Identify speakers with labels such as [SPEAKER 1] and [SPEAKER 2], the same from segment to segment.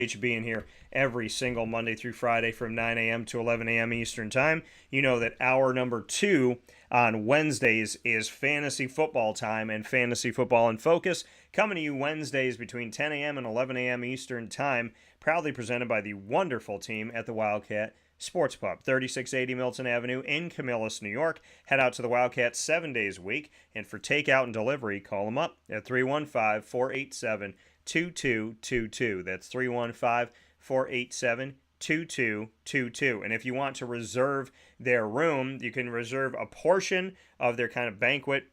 [SPEAKER 1] being here every single Monday through Friday from 9 a.m. to 11 a.m. Eastern Time. You know that hour number 2 on Wednesdays is fantasy football time and fantasy football in focus, coming to you Wednesdays between 10 a.m. and 11 a.m. Eastern Time, proudly presented by the wonderful team at the Wildcat Sports Pub, 3680 Milton Avenue in Camillus, New York. Head out to the Wildcat 7 days a week, and for takeout and delivery, call them up at 315-487-2222. That's 315-487-2222. And if you want to reserve their room, you can reserve a portion of their kind of banquet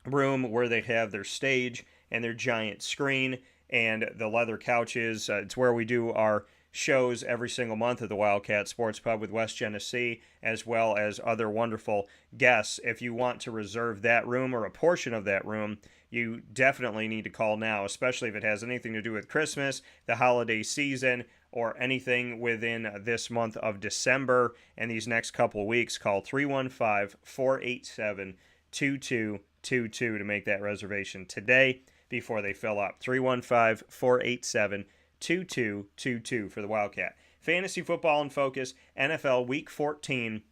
[SPEAKER 1] room where they have their stage and their giant screen and the leather couches. It's where we do our shows every single month at the Wildcat Sports Pub with West Genesee, as well as other wonderful guests. If you want to reserve that room or a portion of that room, you definitely need to call now, especially if it has anything to do with Christmas, the holiday season, or anything within this month of December and these next couple of weeks. Call 315-487-2222 to make that reservation today before they fill up. 315-487-2222 for the Wildcat. Fantasy football in focus, NFL Week 14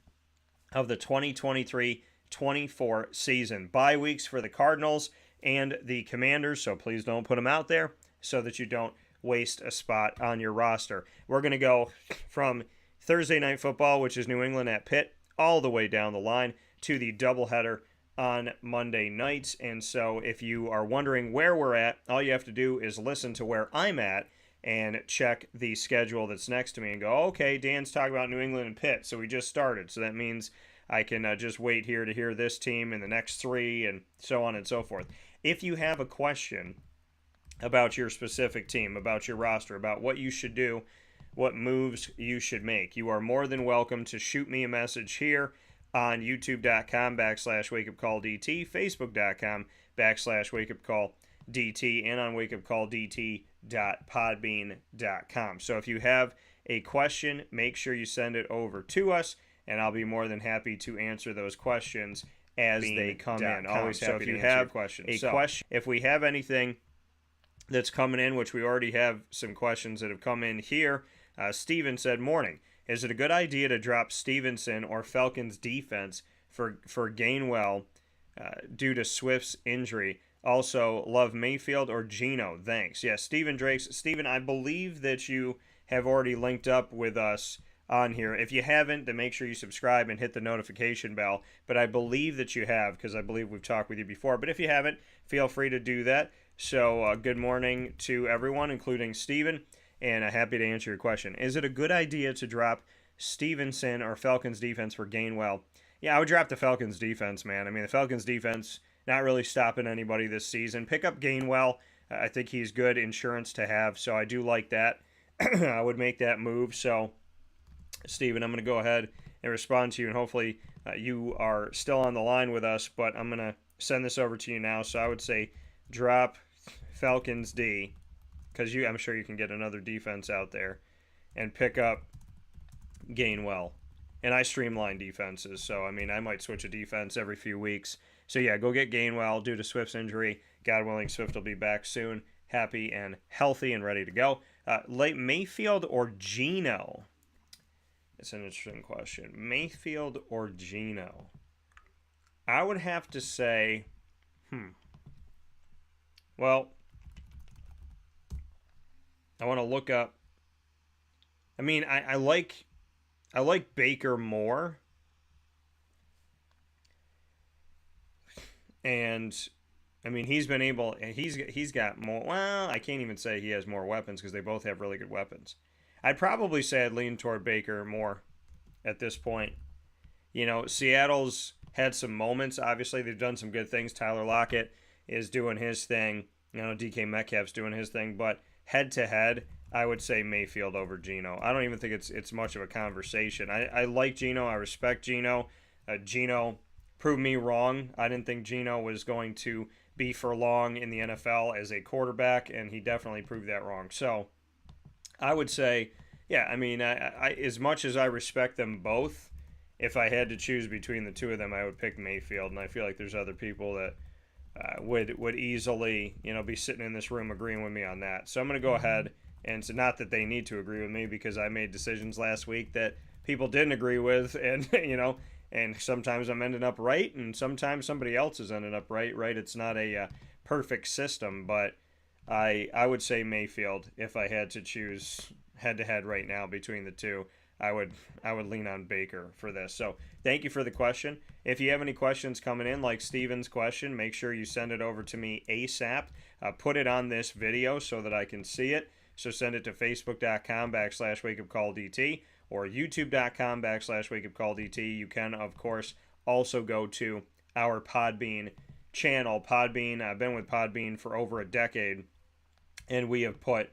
[SPEAKER 1] of the 2023-24 season. Bye weeks for the Cardinals and the Commanders, so please don't put them out there so that you don't waste a spot on your roster. We're going to go from Thursday Night Football, which is New England at Pitt, all the way down the line to the doubleheader on Monday nights. And so if you are wondering where we're at, all you have to do is listen to where I'm at and check the schedule that's next to me and go, okay, Dan's talking about New England and Pitt, so we just started. So that means I can just wait here to hear this team and the next three and so on and so forth. If you have a question about your specific team, about your roster, about what you should do, what moves you should make, you are more than welcome to shoot me a message here on youtube.com/wakeupcalldt, facebook.com/wakeupcalldt, and on wakeupcalldt.podbean.com. So if you have a question, make sure you send it over to us, and I'll be more than happy to answer those questions as they come in. Always happy to answer questions. If we have anything that's coming in, which we already have some questions that have come in here, Steven said, morning. Is it a good idea to drop Stevenson or Falcons defense for Gainwell due to Swift's injury? Also, love Mayfield or Geno. Thanks. Yeah, Steven, I believe that you have already linked up with us on here. If you haven't, then make sure you subscribe and hit the notification bell. But I believe that you have, because I believe we've talked with you before. But if you haven't, feel free to do that. So good morning to everyone, including Steven, and happy to answer your question. Is it a good idea to drop Stevenson or Falcons defense for Gainwell? Yeah, I would drop the Falcons defense, man. I mean, the Falcons defense not really stopping anybody this season. Pick up Gainwell. I think he's good insurance to have, so I do like that. I would make that move. So, Steven, I'm going to go ahead and respond to you, and hopefully you are still on the line with us, but I'm going to send this over to you now. So I would say drop Falcons D, because I'm sure you can get another defense out there, and pick up Gainwell. And I streamline defenses, so I mean I might switch a defense every few weeks. So yeah, go get Gainwell due to Swift's injury. God willing, Swift will be back soon, happy and healthy and ready to go. Late Mayfield or Geno? It's an interesting question. Mayfield or Geno? I would have to say, well, I want to look up. I mean, I like Baker more. And I mean, he's got more. Well, I can't even say he has more weapons because they both have really good weapons. I'd probably say I'd lean toward Baker more at this point. You know, Seattle's had some moments. Obviously, they've done some good things. Tyler Lockett is doing his thing. You know, DK Metcalf's doing his thing. But head to head, I would say Mayfield over Geno. I don't even think it's much of a conversation. I like Geno. I respect Geno. Geno proved me wrong. I didn't think Geno was going to be for long in the NFL as a quarterback, and he definitely proved that wrong. So I would say, yeah, I mean, I as much as I respect them both, if I had to choose between the two of them, I would pick Mayfield, and I feel like there's other people that would easily, be sitting in this room agreeing with me on that. So I'm going to go ahead And so not that they need to agree with me, because I made decisions last week that people didn't agree with, and and sometimes I'm ending up right, and sometimes somebody else is ending up right. It's not a perfect system, but I would say Mayfield if I had to choose head to head right now between the two. I would lean on Baker for this. So thank you for the question. If you have any questions coming in, like Steven's question, make sure you send it over to me ASAP. Put it on this video so that I can see it. So send it to facebook.com/wakeupcalldt or youtube.com/wakeupcalldt. You can, of course, also go to our Podbean channel. Podbean, I've been with Podbean for over a decade, and we have put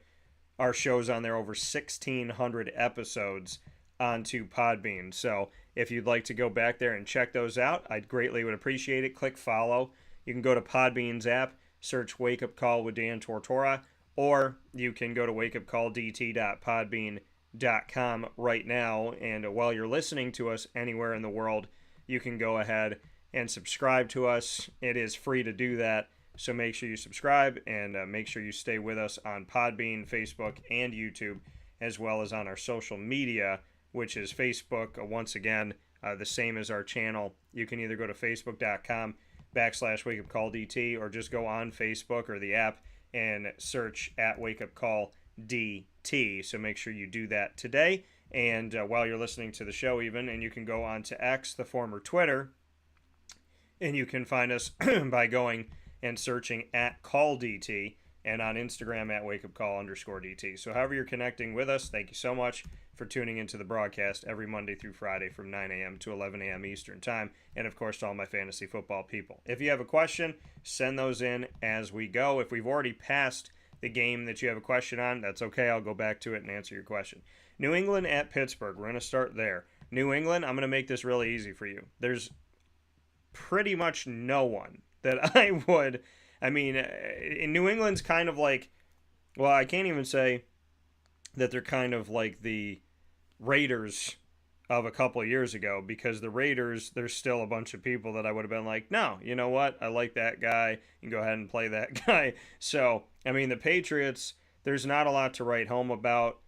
[SPEAKER 1] our shows on there, over 1,600 episodes onto Podbean. So if you'd like to go back there and check those out, I'd greatly would appreciate it. Click follow. You can go to Podbean's app, search Wake Up Call with Dan Tortora, or you can go to wakeupcalldt.podbean.com right now. And while you're listening to us anywhere in the world, you can go ahead and subscribe to us. It is free to do that. So make sure you subscribe, and make sure you stay with us on Podbean, Facebook, and YouTube, as well as on our social media, which is Facebook. Once again, the same as our channel. You can either go to facebook.com/wakeupcalldt, or just go on Facebook or the app and search at Wake Up Call DT. So make sure you do that today. And while you're listening to the show even, and you can go on to X, the former Twitter, and you can find us by going and searching at Call DT, and on Instagram at wakeupcall_DT. So however you're connecting with us, thank you so much for tuning into the broadcast every Monday through Friday from 9 a.m. to 11 a.m. Eastern Time, and of course to all my fantasy football people. If you have a question, send those in as we go. If we've already passed the game that you have a question on, that's okay. I'll go back to it and answer your question. New England at Pittsburgh. We're going to start there. New England, I'm going to make this really easy for you. There's pretty much no one that in New England's kind of like, well, I can't even say that they're kind of like the Raiders of a couple of years ago, because the Raiders, there's still a bunch of people that I would have been like, no, you know what? I like that guy. You can go ahead and play that guy. So, the Patriots, there's not a lot to write home about.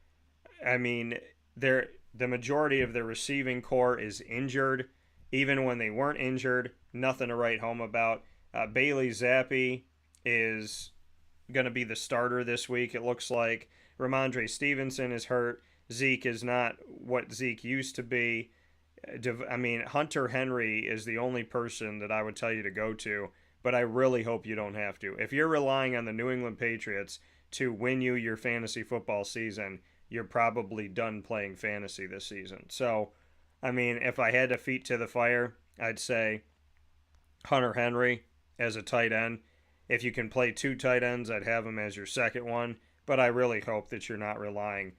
[SPEAKER 1] The majority of their receiving core is injured. Even when they weren't injured, nothing to write home about. Bailey Zappi is going to be the starter this week, it looks like. Ramondre Stevenson is hurt. Zeke is not what Zeke used to be. Hunter Henry is the only person that I would tell you to go to, but I really hope you don't have to. If you're relying on the New England Patriots to win you your fantasy football season, you're probably done playing fantasy this season. So, if I had to feet to the fire, I'd say Hunter Henry as a tight end. If you can play two tight ends, I'd have him as your second one. But I really hope that you're not relying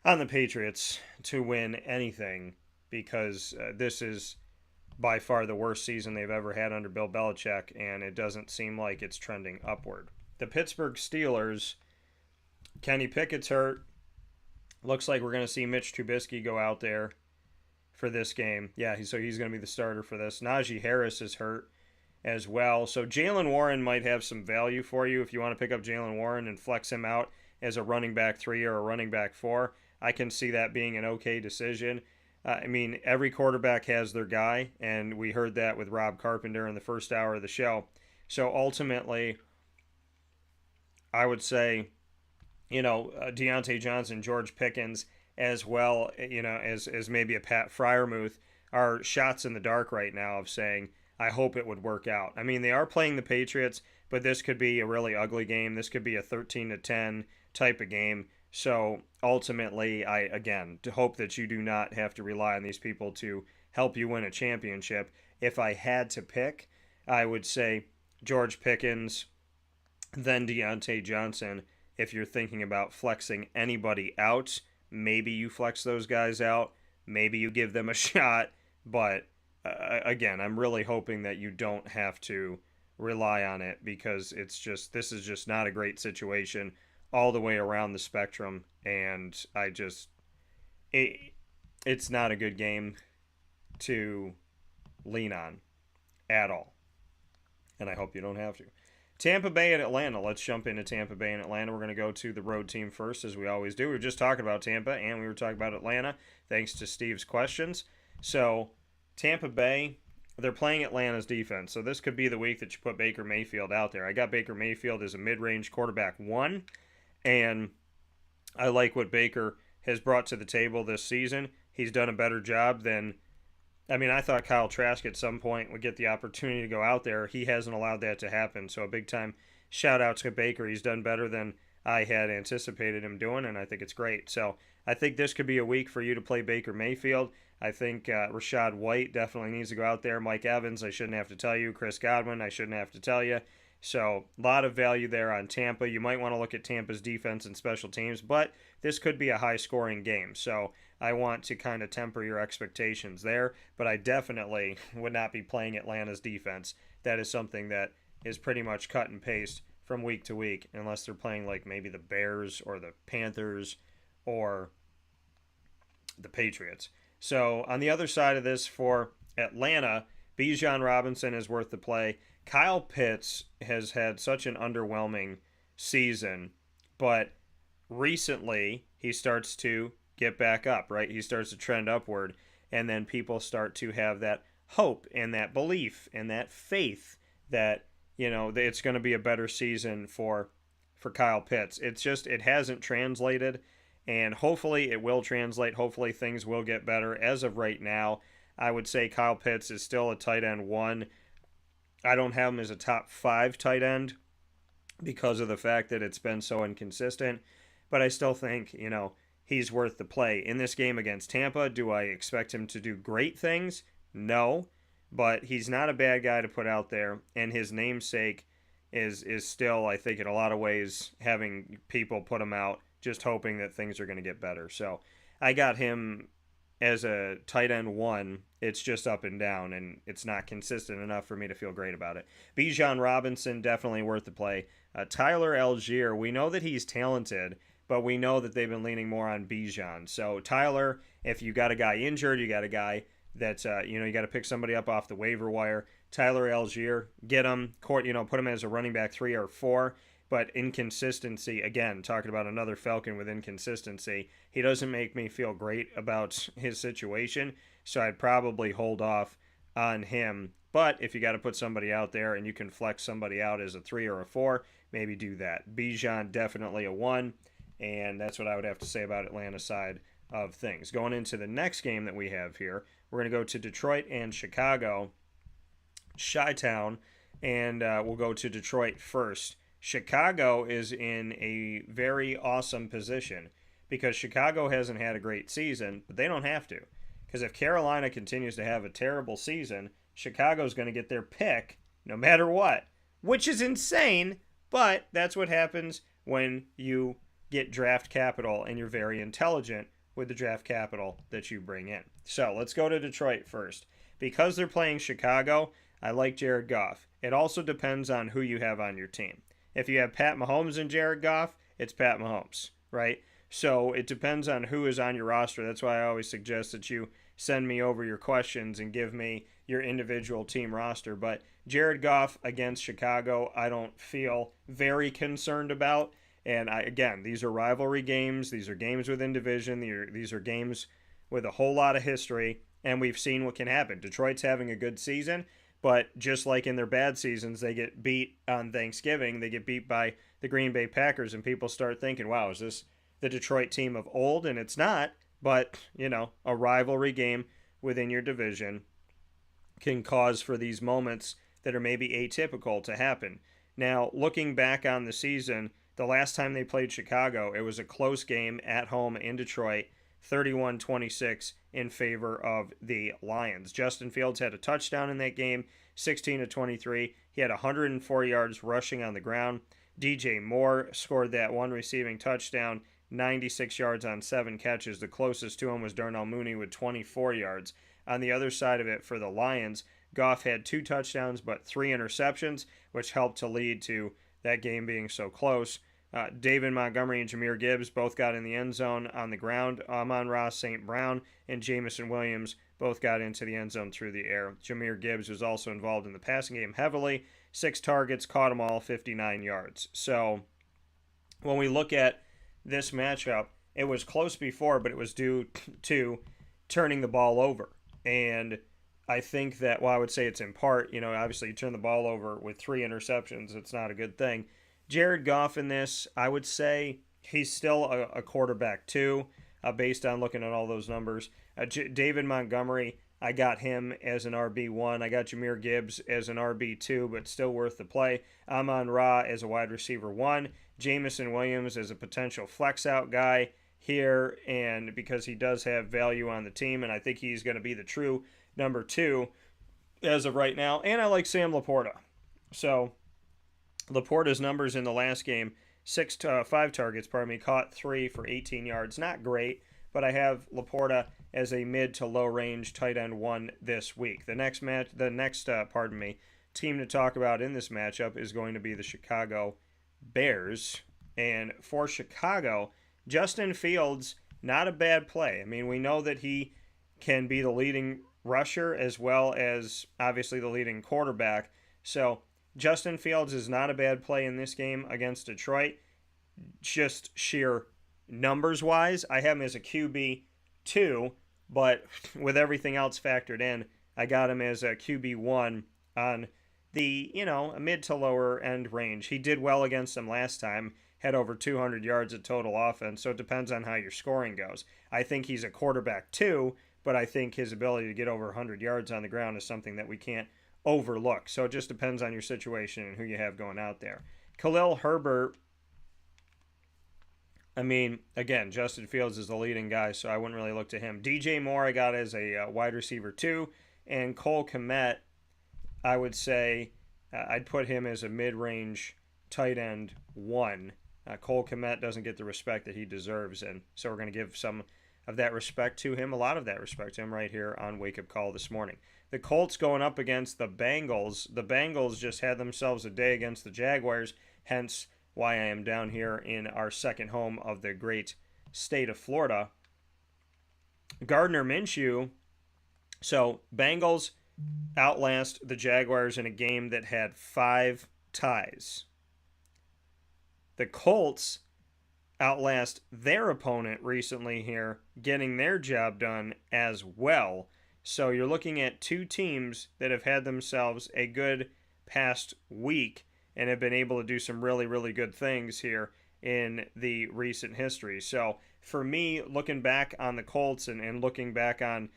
[SPEAKER 1] on the Patriots to win anything, because this is by far the worst season they've ever had under Bill Belichick, and it doesn't seem like it's trending upward. The Pittsburgh Steelers, Kenny Pickett's hurt. Looks like we're going to see Mitch Trubisky go out there for this game. Yeah, so he's going to be the starter for this. Najee Harris is hurt as well. So Jaylen Warren might have some value for you if you want to pick up Jaylen Warren and flex him out as a running back 3 or a running back 4. I can see that being an okay decision. Every quarterback has their guy, and we heard that with Rob Carpenter in the first hour of the show. So ultimately, I would say, Deontay Johnson, George Pickens, as well, as maybe a Pat Freiermuth, are shots in the dark right now of saying, I hope it would work out. They are playing the Patriots, but this could be a really ugly game. This could be a 13-10 type of game. So ultimately, I, again, hope that you do not have to rely on these people to help you win a championship. If I had to pick, I would say George Pickens, then Deontay Johnson. If you're thinking about flexing anybody out, maybe you flex those guys out. Maybe you give them a shot. But again, I'm really hoping that you don't have to rely on it, because this is just not a great situation all the way around the spectrum, and it's not a good game to lean on at all. And I hope you don't have to. Tampa Bay and Atlanta. Let's jump into Tampa Bay and Atlanta. We're going to go to the road team first, as we always do. We were just talking about Tampa, and we were talking about Atlanta, thanks to Steve's questions. So, Tampa Bay, they're playing Atlanta's defense. So, this could be the week that you put Baker Mayfield out there. I got Baker Mayfield as a mid-range quarterback 1, and I like what Baker has brought to the table this season. He's done a better job than... I thought Kyle Trask at some point would get the opportunity to go out there. He hasn't allowed that to happen. So a big-time shout-out to Baker. He's done better than I had anticipated him doing, and I think it's great. So I think this could be a week for you to play Baker Mayfield. I think Rachaad White definitely needs to go out there. Mike Evans, I shouldn't have to tell you. Chris Godwin, I shouldn't have to tell you. So a lot of value there on Tampa. You might want to look at Tampa's defense and special teams, but this could be a high-scoring game. So I want to kind of temper your expectations there, but I definitely would not be playing Atlanta's defense. That is something that is pretty much cut and paste from week to week, unless they're playing like maybe the Bears or the Panthers or the Patriots. So on the other side of this for Atlanta, Bijan Robinson is worth the play. Kyle Pitts has had such an underwhelming season, but recently he starts to get back up, right? He starts to trend upward, and then people start to have that hope and that belief and that faith that, it's going to be a better season for Kyle Pitts. It's just, it hasn't translated, and hopefully it will translate. Hopefully things will get better. As of right now, I would say Kyle Pitts is still a tight end 1. I don't have him as a top 5 tight end because of the fact that it's been so inconsistent, but I still think, he's worth the play. In this game against Tampa, do I expect him to do great things? No, but he's not a bad guy to put out there, and his namesake is still, I think, in a lot of ways, having people put him out, just hoping that things are going to get better. So I got him as a tight end 1. It's just up and down, and it's not consistent enough for me to feel great about it. Bijan Robinson, definitely worth the play. Tyler Algier, we know that he's talented, but we know that they've been leaning more on Bijan. So Tyler, if you got a guy injured, you got a guy that's, you got to pick somebody up off the waiver wire. Tyler Algier, get him, put him as a running back 3 or 4. But inconsistency, again, talking about another Falcon with inconsistency, he doesn't make me feel great about his situation, so I'd probably hold off on him. But if you got to put somebody out there and you can flex somebody out as a 3 or a 4, maybe do that. Bijan, definitely a 1, and that's what I would have to say about Atlanta's side of things. Going into the next game that we have here, we're going to go to Detroit and Chicago, Chi-Town, and we'll go to Detroit first. Chicago is in a very awesome position because Chicago hasn't had a great season, but they don't have to. Because if Carolina continues to have a terrible season, Chicago's going to get their pick no matter what, which is insane, but that's what happens when you get draft capital and you're very intelligent with the draft capital that you bring in. So let's go to Detroit first. Because they're playing Chicago, I like Jared Goff. It also depends on who you have on your team. If you have Pat Mahomes and Jared Goff, it's Pat Mahomes, right? So it depends on who is on your roster. That's why I always suggest that you send me over your questions and give me your individual team roster. But Jared Goff against Chicago, I don't feel very concerned about. And again, these are rivalry games. These are games within division. These are games with a whole lot of history. And we've seen what can happen. Detroit's having a good season. But just like in their bad seasons, they get beat on Thanksgiving. They get beat by the Green Bay Packers, and people start thinking, wow, is this the Detroit team of old? And it's not, but, a rivalry game within your division can cause for these moments that are maybe atypical to happen. Now, looking back on the season, the last time they played Chicago, it was a close game at home in Detroit, 31-26 in favor of the Lions. Justin Fields had a touchdown in that game, 16-23. He had 104 yards rushing on the ground. DJ Moore scored that one receiving touchdown, 96 yards on 7 catches. The closest to him was Darnell Mooney with 24 yards. On the other side of it for the Lions, Goff had 2 touchdowns but 3 interceptions, which helped to lead to that game being so close. David Montgomery and Jahmyr Gibbs both got in the end zone on the ground. Amon-Ra St. Brown and Jamison Williams both got into the end zone through the air. Jahmyr Gibbs was also involved in the passing game heavily, 6 targets, caught them all, 59 yards. So when we look at this matchup, it was close before, but it was due to turning the ball over. And I think that, well, I would say it's in part, obviously you turn the ball over with 3 interceptions. It's not a good thing. Jared Goff in this, I would say he's still a quarterback too, based on looking at all those numbers. David Montgomery, I got him as an RB1. I got Jahmyr Gibbs as an RB2, but still worth the play. Amon-Ra as a wide receiver 1. Jamison Williams as a potential flex out guy here, and because he does have value on the team, and I think he's going to be the true number 2 as of right now. And I like Sam Laporta. So Laporta's numbers in the last game, 5 targets, caught 3 for 18 yards. Not great, but I have Laporta as a mid to low range tight end 1 this week. The next team to talk about in this matchup is going to be the Chicago Bears. And for Chicago, Justin Fields, not a bad play. I mean, we know that he can be the leading rusher as well as obviously the leading quarterback. So Justin Fields is not a bad play in this game against Detroit. Just sheer numbers-wise, I have him as a QB2, but with everything else factored in, I got him as a QB1 on the, a mid to lower end range. He did well against them last time, had over 200 yards of total offense, so it depends on how your scoring goes. I think he's a quarterback too, but I think his ability to get over 100 yards on the ground is something that we can't overlook. So it just depends on your situation and who you have going out there. Khalil Herbert, I mean, again, Justin Fields is the leading guy, so I wouldn't really look to him. DJ Moore I got as a wide receiver 2, and Cole Kmet, I would say I'd put him as a mid-range tight end 1. Cole Kmet doesn't get the respect that he deserves, and so we're going to give some of that respect to him, a lot of that respect to him right here on Wake Up Call this morning. The Colts going up against the Bengals. The Bengals just had themselves a day against the Jaguars, hence why I am down here in our second home of the great state of Florida. Gardner Minshew. So Bengals outlast the Jaguars in a game that had 5 ties. The Colts outlast their opponent recently here, getting their job done as well. So you're looking at 2 teams that have had themselves a good past week and have been able to do some really, really good things here in the recent history. So for me, looking back on the Colts and looking back on,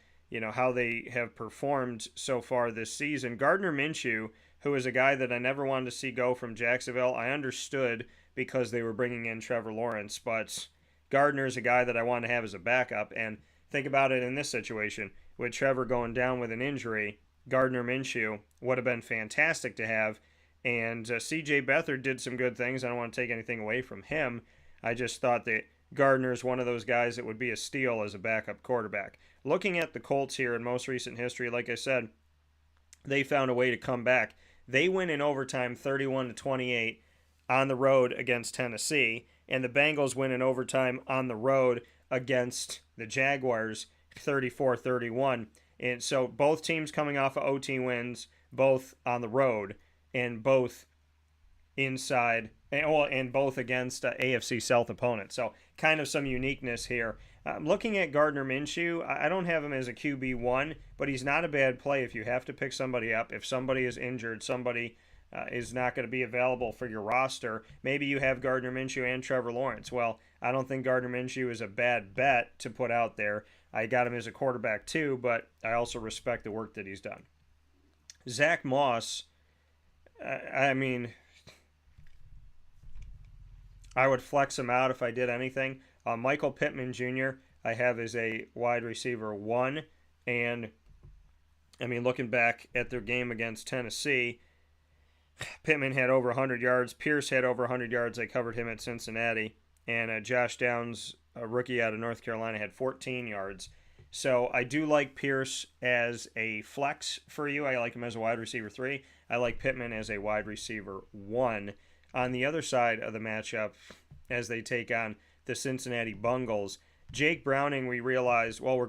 [SPEAKER 1] how they have performed so far this season, Gardner Minshew, who is a guy that I never wanted to see go from Jacksonville, I understood because they were bringing in Trevor Lawrence, but Gardner is a guy that I want to have as a backup. And think about it in this situation. With Trevor going down with an injury, Gardner Minshew would have been fantastic to have. And C.J. Beathard did some good things. I don't want to take anything away from him. I just thought that Gardner is one of those guys that would be a steal as a backup quarterback. Looking at the Colts here in most recent history, like I said, they found a way to come back. They win in overtime 31-28 on the road against Tennessee, and the Bengals win in overtime on the road against the Jaguars 34-31. And so both teams coming off of OT wins, both on the road, and both inside, and both against AFC South opponents. So kind of some uniqueness here. Looking at Gardner Minshew, I don't have him as a QB1, but he's not a bad play if you have to pick somebody up. If somebody is injured, somebody is not going to be available for your roster, maybe you have Gardner Minshew and Trevor Lawrence. Well, I don't think Gardner Minshew is a bad bet to put out there. I got him as a quarterback too, but I also respect the work that he's done. Zach Moss, I mean, I would flex him out if I did anything. Michael Pittman Jr. I have as a wide receiver 1, and I mean, looking back at their game against Tennessee, Pittman had over 100 yards. Pierce had over 100 yards. They covered him at Cincinnati. And Josh Downs, a rookie out of North Carolina, had 14 yards. So I do like Pierce as a flex for you. I like him as a wide receiver 3. I like Pittman as a wide receiver 1. On the other side of the matchup, as they take on the Cincinnati Bengals, Jake Browning, we realized, well, we're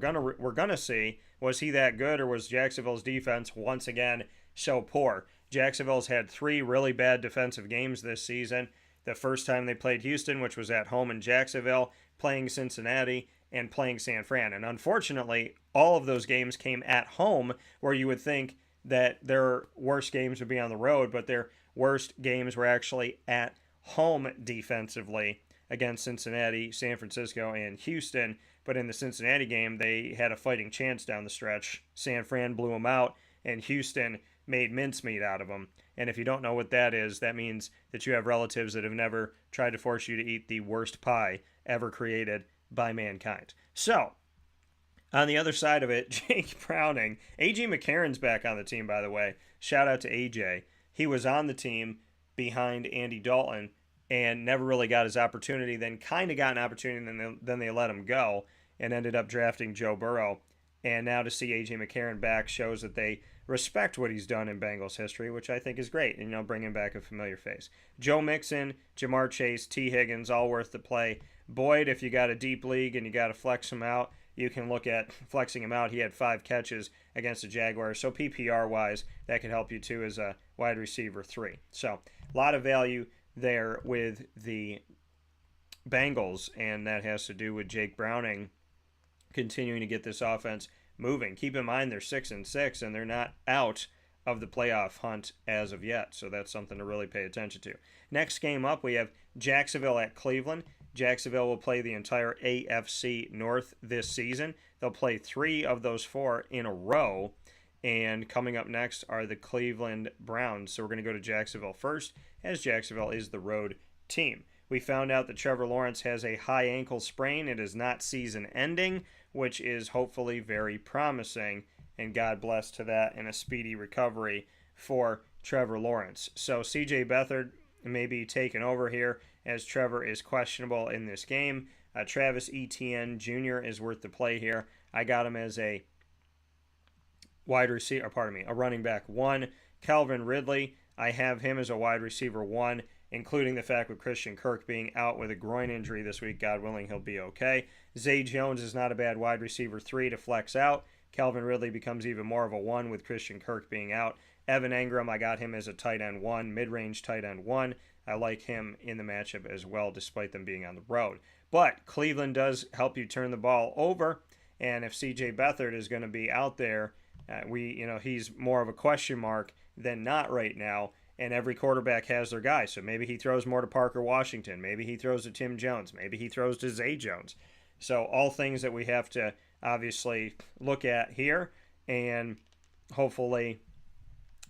[SPEAKER 1] gonna see, was he that good, or was Jacksonville's defense once again so poor? Jacksonville's had 3 really bad defensive games this season. The first time they played Houston, which was at home in Jacksonville, playing Cincinnati, and playing San Fran. And unfortunately, all of those games came at home, where you would think that their worst games would be on the road, but their worst games were actually at home defensively against Cincinnati, San Francisco, and Houston. But in the Cincinnati game, they had a fighting chance down the stretch. San Fran blew them out, and Houston made mincemeat out of them. And if you don't know what that is, that means that you have relatives that have never tried to force you to eat the worst pie ever created by mankind. So, on the other side of it, Jake Browning, A.J. McCarron's back on the team, by the way. Shout out to A.J. He was on the team behind Andy Dalton and never really got his opportunity, then kind of got an opportunity, and then they let him go and ended up drafting Joe Burrow. And now to see A.J. McCarron back shows that they respect what he's done in Bengals history, which I think is great, and bringing back a familiar face. Joe Mixon, Jamar Chase, T. Higgins, all worth the play. Boyd, if you got a deep league and you got to flex him out, you can look at flexing him out. He had 5 catches against the Jaguars, so PPR-wise, that could help you too as a wide receiver 3. So a lot of value there with the Bengals, and that has to do with Jake Browning continuing to get this offense moving. Keep in mind they're 6-6, and they're not out of the playoff hunt as of yet, so that's something to really pay attention to. Next game up, we have Jacksonville at Cleveland. Jacksonville will play the entire AFC North this season. They'll play 3 of those 4 in a row, and coming up next are the Cleveland Browns. So we're going to go to Jacksonville first, as Jacksonville is the road team. We found out that Trevor Lawrence has a high ankle sprain. It is not season-ending, which is hopefully very promising, and God bless to that and a speedy recovery for Trevor Lawrence. So C.J. Beathard may be taken over here, as Trevor is questionable in this game. Travis Etienne Jr. is worth the play here. I got him as a a running back 1. Calvin Ridley, I have him as a wide receiver 1, including the fact with Christian Kirk being out with a groin injury this week. God willing, he'll be okay. Zay Jones is not a bad wide receiver 3 to flex out. Calvin Ridley becomes even more of a 1 with Christian Kirk being out. Evan Engram, I got him as a tight end 1, mid-range tight end 1. I like him in the matchup as well, despite them being on the road. But Cleveland does help you turn the ball over, and if C.J. Beathard is going to be out there, he's more of a question mark than not right now, and every quarterback has their guy. So maybe he throws more to Parker Washington. Maybe he throws to Tim Jones. Maybe he throws to Zay Jones. So all things that we have to obviously look at here, and hopefully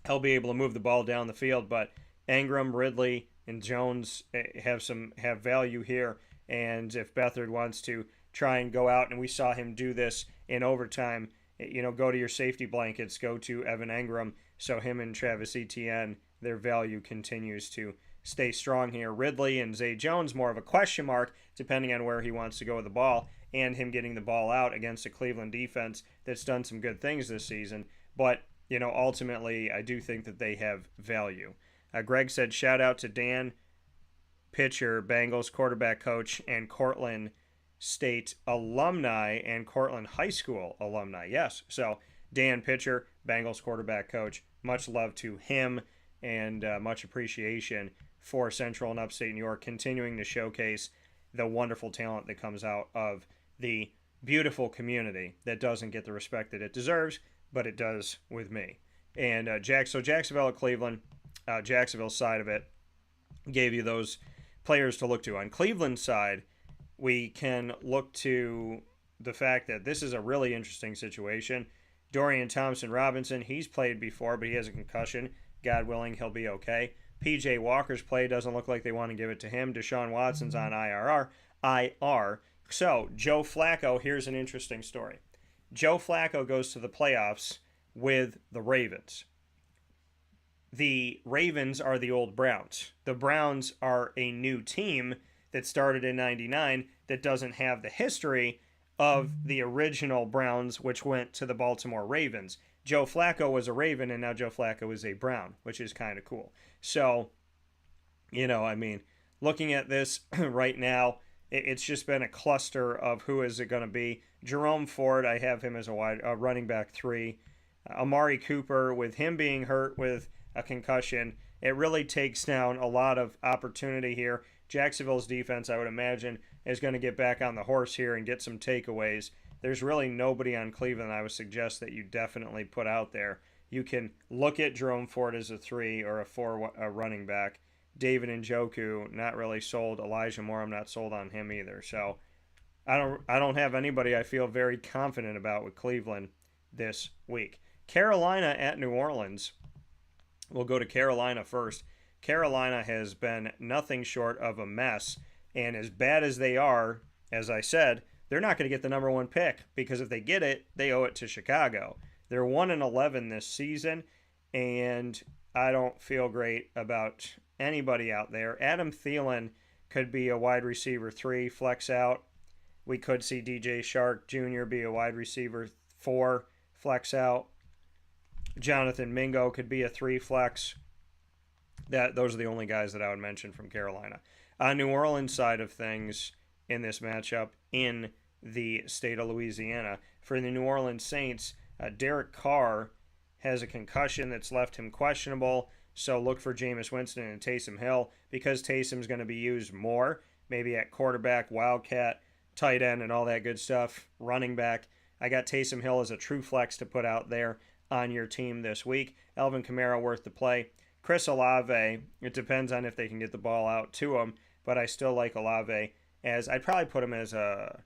[SPEAKER 1] he'll be able to move the ball down the field. But Engram, Ridley, and Jones have value here. And if Beathard wants to try and go out, and we saw him do this in overtime, go to your safety blankets, go to Evan Engram. So him and Travis Etienne, their value continues to stay strong here. Ridley and Zay Jones, more of a question mark, depending on where he wants to go with the ball, and him getting the ball out against a Cleveland defense that's done some good things this season. But, ultimately, I do think that they have value. Greg said, shout out to Dan, pitcher, Bengals quarterback coach, and Cortland State alumni and Cortland High School alumni. Yes, so Dan, pitcher, Bengals quarterback coach, much love to him, and much appreciation for Central and Upstate New York continuing to showcase the wonderful talent that comes out of the beautiful community that doesn't get the respect that it deserves, but it does with me. And so Jacksonville at Cleveland, Jacksonville's side of it, gave you those players to look to. On Cleveland's side, we can look to the fact that this is a really interesting situation. Dorian Thompson-Robinson, he's played before, but he has a concussion. God willing, he'll be okay. P.J. Walker's play doesn't look like they want to give it to him. Deshaun Watson's on IR. So, Joe Flacco, here's an interesting story. Joe Flacco goes to the playoffs with the Ravens. The Ravens are the old Browns. The Browns are a new team that started in '99 that doesn't have the history of the original Browns, which went to the Baltimore Ravens. Joe Flacco was a Raven, and now Joe Flacco is a Brown, which is kind of cool. So, looking at this right now, it's just been a cluster of who is it going to be. Jerome Ford, I have him as a running back 3. Amari Cooper, with him being hurt with a concussion. It really takes down a lot of opportunity here. Jacksonville's defense, I would imagine, is going to get back on the horse here and get some takeaways. There's really nobody on Cleveland I would suggest that you definitely put out there. You can look at Jerome Ford as a 3 or a 4 running back. David Njoku, not really sold. Elijah Moore, I'm not sold on him either. So I don't have anybody I feel very confident about with Cleveland this week. Carolina at New Orleans. We'll go to Carolina first. Carolina has been nothing short of a mess, and as bad as they are, as I said, they're not going to get the number 1 pick, because if they get it, they owe it to Chicago. They're 1-11 this season, and I don't feel great about anybody out there. Adam Thielen could be a wide receiver 3, flex out. We could see DJ Shark Jr. be a wide receiver 4, flex out. Jonathan Mingo could be a 3 flex. Those are the only guys that I would mention from Carolina. On New Orleans side of things in this matchup in the state of Louisiana, for the New Orleans Saints, Derek Carr has a concussion that's left him questionable, so look for Jameis Winston and Taysom Hill, because Taysom's going to be used more, maybe at quarterback, Wildcat, tight end, and all that good stuff, running back. I got Taysom Hill as a true flex to put out there on your team this week. Alvin Kamara worth the play. Chris Olave, it depends on if they can get the ball out to him, but I still like Olave as I'd probably put him as a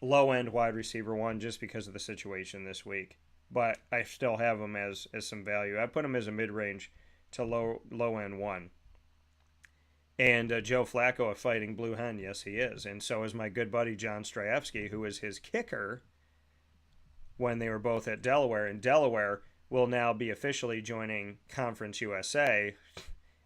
[SPEAKER 1] low-end wide receiver 1 just because of the situation this week. But I still have him as some value. I put him as a mid-range to low-end 1. And Joe Flacco, a fighting blue hen, yes he is. And so is my good buddy John Strayevsky, who is his kicker when they were both at Delaware. And Delaware will now be officially joining Conference USA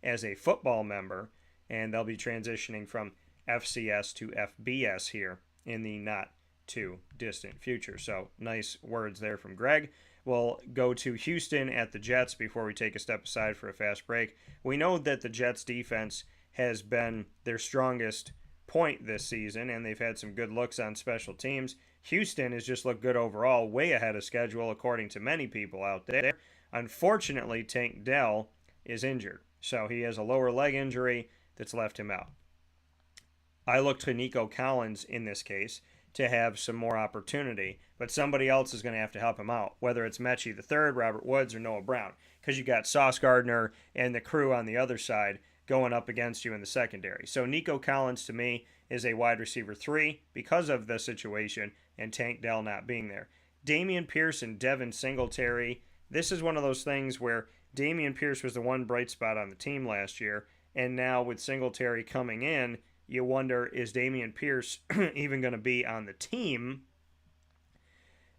[SPEAKER 1] as a football member, and they'll be transitioning from FCS to FBS here in the not too distant future. So nice words there from Greg. We'll go to Houston at the Jets before we take a step aside for a fast break. We know that the Jets defense has been their strongest point this season, and they've had some good looks on special teams. Houston has just looked good overall, way ahead of schedule according to many people out there. Unfortunately, Tank Dell is injured, so he has a lower leg injury that's left him out. I look to Nico Collins in this case to have some more opportunity, but somebody else is going to have to help him out, whether it's Mechie III, Robert Woods, or Noah Brown, because you got Sauce Gardner and the crew on the other side going up against you in the secondary. So Nico Collins, to me, is a wide receiver 3 because of the situation and Tank Dell not being there. Dameon Pierce and Devin Singletary, this is one of those things where Dameon Pierce was the one bright spot on the team last year, and now with Singletary coming in, you wonder, is Dameon Pierce even going to be on the team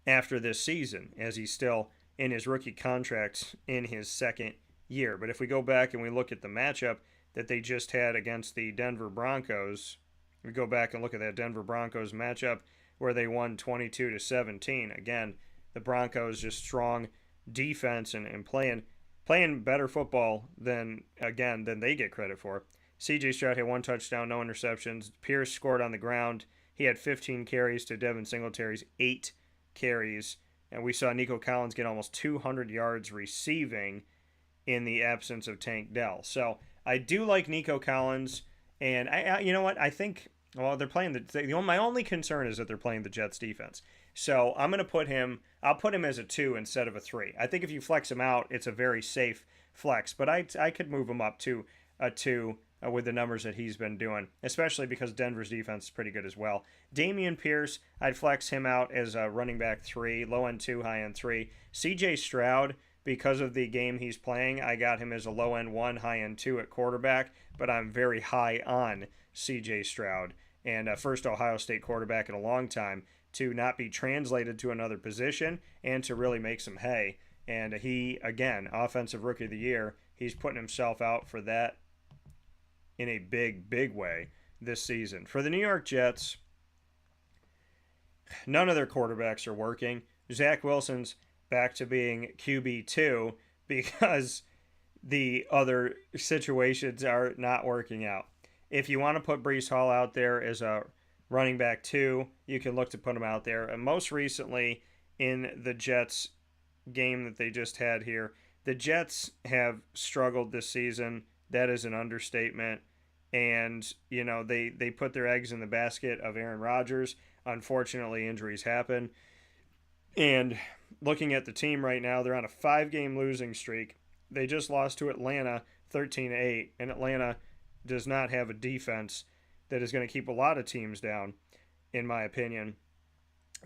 [SPEAKER 1] after this season, as he's still in his rookie contract in his second year. But if we go back and we look at the matchup that they just had against the Denver Broncos, we go back and look at that Denver Broncos matchup where they won 22-17. Again, the Broncos just strong defense and playing better football than they get credit for. C.J. Stroud had 1 touchdown, no interceptions. Pierce scored on the ground. He had 15 carries to Devin Singletary's 8 carries. And we saw Nico Collins get almost 200 yards receiving in the absence of Tank Dell. So I do like Nico Collins. And I you know what? I think, well, they're playing my only concern is that they're playing the Jets defense. So I'm going to I'll put him as a 2 instead of a 3. I think if you flex him out, it's a very safe flex. But I could move him up to a 2 with the numbers that he's been doing, especially because Denver's defense is pretty good as well. Dameon Pierce, I'd flex him out as a running back 3, low-end 2, high-end 3. C.J. Stroud, because of the game he's playing, I got him as a low-end 1, high-end 2 at quarterback, but I'm very high on C.J. Stroud, and first Ohio State quarterback in a long time to not be translated to another position and to really make some hay. And he, again, Offensive Rookie of the Year, he's putting himself out for that in a big, big way this season. For the New York Jets, none of their quarterbacks are working. Zach Wilson's back to being QB2 because the other situations are not working out. If you want to put Breece Hall out there as a running back 2, you can look to put him out there. And most recently in the Jets game that they just had here, the Jets have struggled this season. That is an understatement. And, they put their eggs in the basket of Aaron Rodgers. Unfortunately, injuries happen. And looking at the team right now, they're on a 5-game losing streak. They just lost to Atlanta 13-8, and Atlanta does not have a defense that is going to keep a lot of teams down, in my opinion.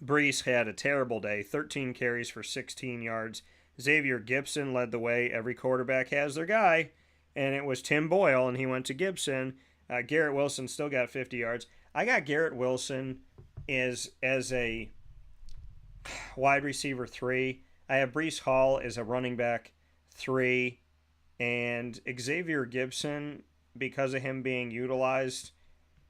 [SPEAKER 1] Brees had a terrible day, 13 carries for 16 yards. Xavier Gibson led the way. Every quarterback has their guy, and it was Tim Boyle, and he went to Gibson. Garrett Wilson still got 50 yards. I got Garrett Wilson as a wide receiver 3. I have Brees Hall as a running back 3. And Xavier Gibson, because of him being utilized,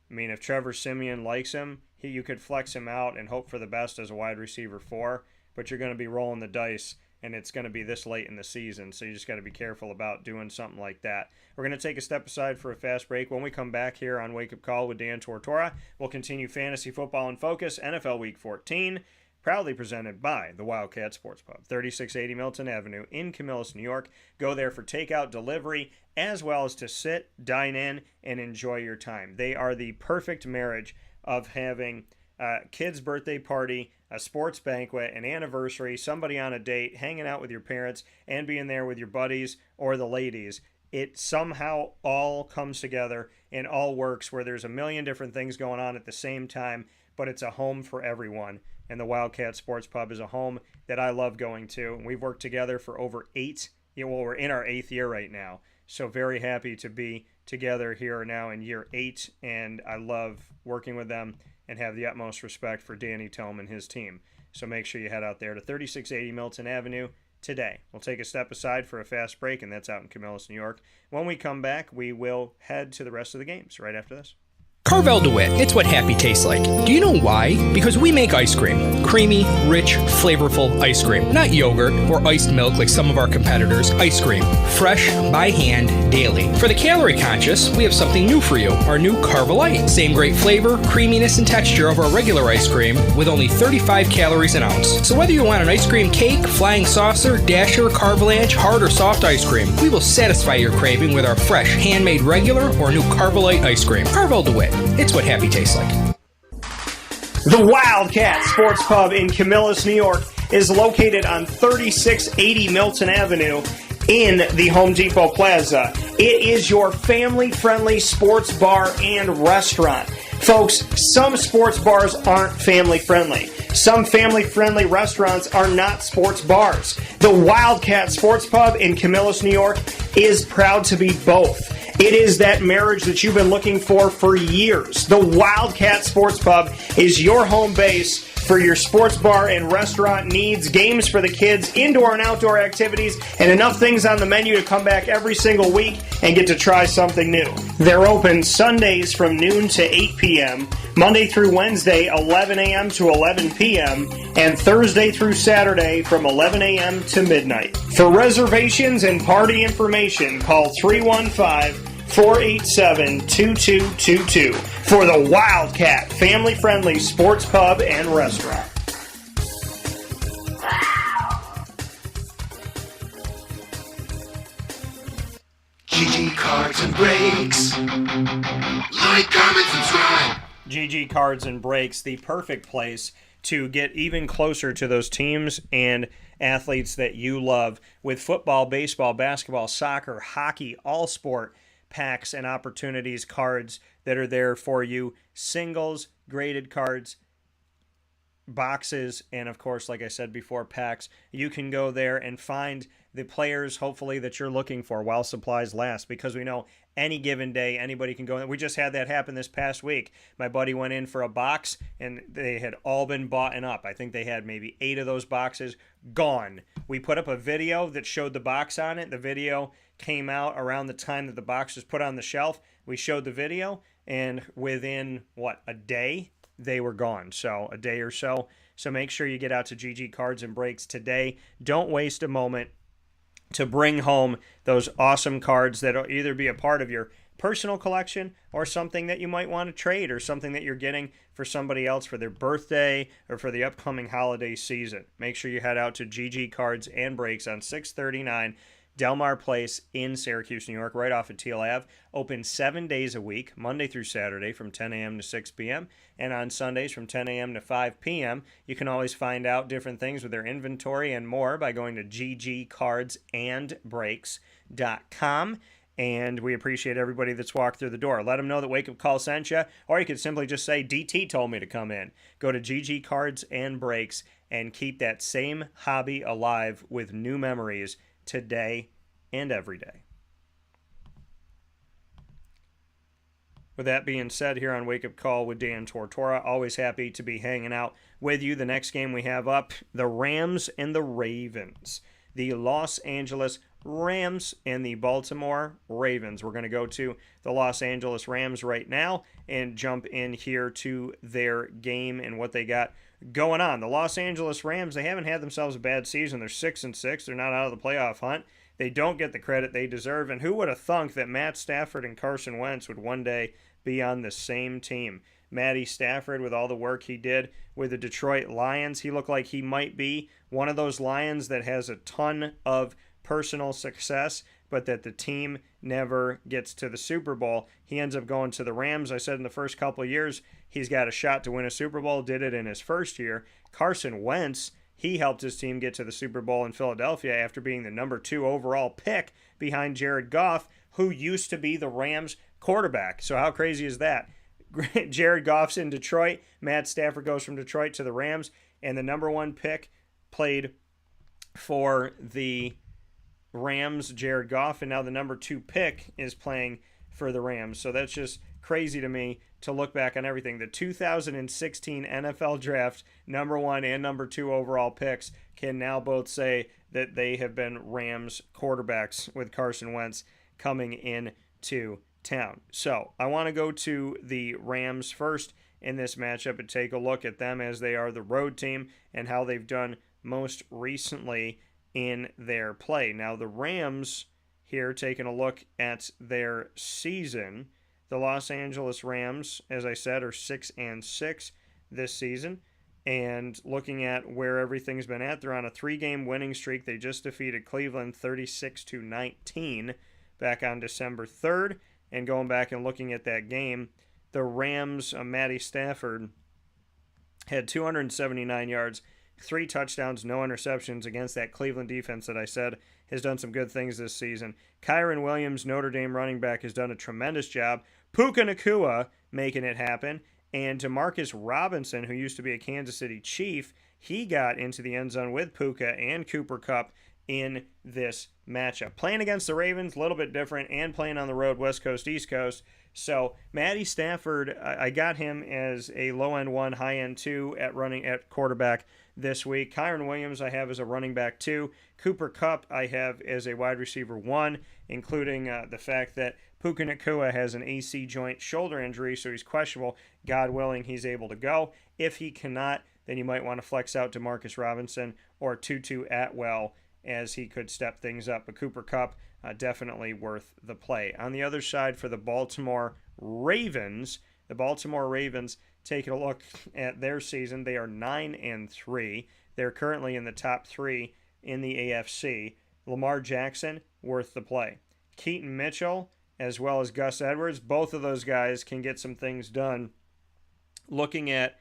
[SPEAKER 1] if Trevor Siemian likes him, you could flex him out and hope for the best as a wide receiver 4. But you're going to be rolling the dice, and it's going to be this late in the season. So you just got to be careful about doing something like that. We're going to take a step aside for a fast break. When we come back here on Wake Up Call with Dan Tortora, we'll continue Fantasy Football in Focus, NFL Week 14, proudly presented by the Wildcat Sports Pub, 3680 Milton Avenue in Camillus, New York. Go there for takeout delivery, as well as to sit, dine in, and enjoy your time. They are the perfect marriage of having a kid's birthday party, a sports banquet, an anniversary, somebody on a date, hanging out with your parents, and being there with your buddies or the ladies. It somehow all comes together and all works where there's a million different things going on at the same time, but it's a home for everyone. And the Wildcat Sports Pub is a home that I love going to. We've worked together for over 8. We're in our 8th year right now. So very happy to be together here now in year 8. And I love working with them and have the utmost respect for Danny Tome and his team. So make sure you head out there to 3680 Milton Avenue today. We'll take a step aside for a fast break, and that's out in Camillus, New York. When we come back, we will head to the rest of the games right after this.
[SPEAKER 2] Carvel DeWitt, it's what happy tastes like. Do you know why? Because we make ice cream. Creamy, rich, flavorful ice cream. Not yogurt or iced milk like some of our competitors. Ice cream. Fresh, by hand, daily. For the calorie conscious, we have something new for you. Our new Carvelite. Same great flavor, creaminess, and texture of our regular ice cream with only 35 calories an ounce. So whether you want an ice cream cake, flying saucer, dasher, carvalanche, hard or soft ice cream, we will satisfy your craving with our fresh, handmade regular or new Carvelite ice cream. Carvel DeWitt. It's what happy tastes like.
[SPEAKER 1] The Wildcat Sports Pub in Camillus, New York is located on 3680 Milton Avenue in the Home Depot Plaza. It is your family-friendly sports bar and restaurant. Folks, some sports bars aren't family-friendly. Some family-friendly restaurants are not sports bars. The Wildcat Sports Pub in Camillus, New York is proud to be both. It is that marriage that you've been looking for years. The Wildcat Sports Pub is your home base for your sports bar and restaurant needs, games for the kids, indoor and outdoor activities, and enough things on the menu to come back every single week and get to try something new. They're open Sundays from noon to 8 p.m., Monday through Wednesday, 11 a.m. to 11 p.m., and Thursday through Saturday from 11 a.m. to midnight. For reservations and party information, call 315-487-2222 for the Wildcat family-friendly sports pub and restaurant.
[SPEAKER 3] GG Cards and Breaks. Like, comment, subscribe.
[SPEAKER 1] GG Cards and Breaks, the perfect place to get even closer to those teams and athletes that you love with football, baseball, basketball, soccer, hockey, all sport packs and opportunities, cards that are there for you, singles, graded cards, boxes, and of course, like I said before, packs. You can go there and find the players, hopefully, that you're looking for while supplies last, because we know any given day, anybody can go in. We just had that happen this past week. My buddy went in for a box, and they had all been bought up. I think they had maybe 8 of those boxes gone. We put up a video that showed the box on it. The video came out around the time that the box was put on the shelf. We showed the video, and within, a day, they were gone. So a day or so. So make sure you get out to GG Cards and Breaks today. Don't waste a moment to bring home those awesome cards that will either be a part of your personal collection or something that you might want to trade or something that you're getting for somebody else for their birthday or for the upcoming holiday season. Make sure you head out to GG Cards and Breaks on 639 Delmar Place in Syracuse, New York, right off of Teal Ave. Open 7 days a week, Monday through Saturday from 10 a.m. to 6 p.m. and on Sundays from 10 a.m. to 5 p.m. You can always find out different things with their inventory and more by going to ggcardsandbreaks.com. And we appreciate everybody that's walked through the door. Let them know that Wake Up Call sent you, or you could simply just say, DT told me to come in. Go to GG Cards and Breaks and keep that same hobby alive with new memories today and every day. With that being said, here on Wake Up Call with Dan Tortora, always happy to be hanging out with you. The next game we have up, the Rams and the Ravens. The Los Angeles Rams and the Baltimore Ravens. We're going to go to the Los Angeles Rams right now and jump in here to their game and what they got going on. The Los Angeles Rams, they haven't had themselves a bad season. They're 6-6. They're not out of the playoff hunt. They don't get the credit they deserve. And who would have thunk that Matt Stafford and Carson Wentz would one day be on the same team? Matty Stafford, with all the work he did with the Detroit Lions, he looked like he might be one of those Lions that has a ton of personal success, but that the team never gets to the Super Bowl. He ends up going to the Rams. I said in the first couple of years, he's got a shot to win a Super Bowl, did it in his first year. Carson Wentz, he helped his team get to the Super Bowl in Philadelphia after being the number 2 overall pick behind Jared Goff, who used to be the Rams quarterback. So how crazy is that? Jared Goff's in Detroit. Matt Stafford goes from Detroit to the Rams, and the number 1 pick played for the Rams, Jared Goff, and now the number 2 pick is playing for the Rams. So that's just crazy to me to look back on everything. The 2016 NFL draft, number 1 and number 2 overall picks can now both say that they have been Rams quarterbacks with Carson Wentz coming into town. So I want to go to the Rams first in this matchup and take a look at them as they are the road team and how they've done most recently in their play. Now the Rams here, taking a look at their season, the Los Angeles Rams, as I said, are 6-6 this season. And looking at where everything's been at, they're on a 3-game winning streak. They just defeated Cleveland 36-19 back on December 3rd. And going back and looking at that game, the Rams, Matty Stafford, had 279 yards, 3 touchdowns, no interceptions against that Cleveland defense that I said has done some good things this season. Kyron Williams, Notre Dame running back, has done a tremendous job. Puka Nacua making it happen. And Demarcus Robinson, who used to be a Kansas City Chief, he got into the end zone with Puka and Cooper Kupp in this matchup. Playing against the Ravens, a little bit different, and playing on the road, West Coast, East Coast. So Matty Stafford, I got him as a low-end 1, high-end 2 at quarterback this week. Kyron Williams I have as a running back 2. Cooper Kupp I have as a wide receiver 1, including the fact that Puka Nacua has an AC joint shoulder injury, so he's questionable. God willing, he's able to go. If he cannot, then you might want to flex out Demarcus Robinson or Tutu Atwell, as he could step things up. But Cooper Kupp, definitely worth the play. On the other side, for the Baltimore Ravens, taking a look at their season, they are 9-3. They're currently in the top 3 in the AFC. Lamar Jackson, worth the play. Keaton Mitchell, as well as Gus Edwards, both of those guys can get some things done. Looking at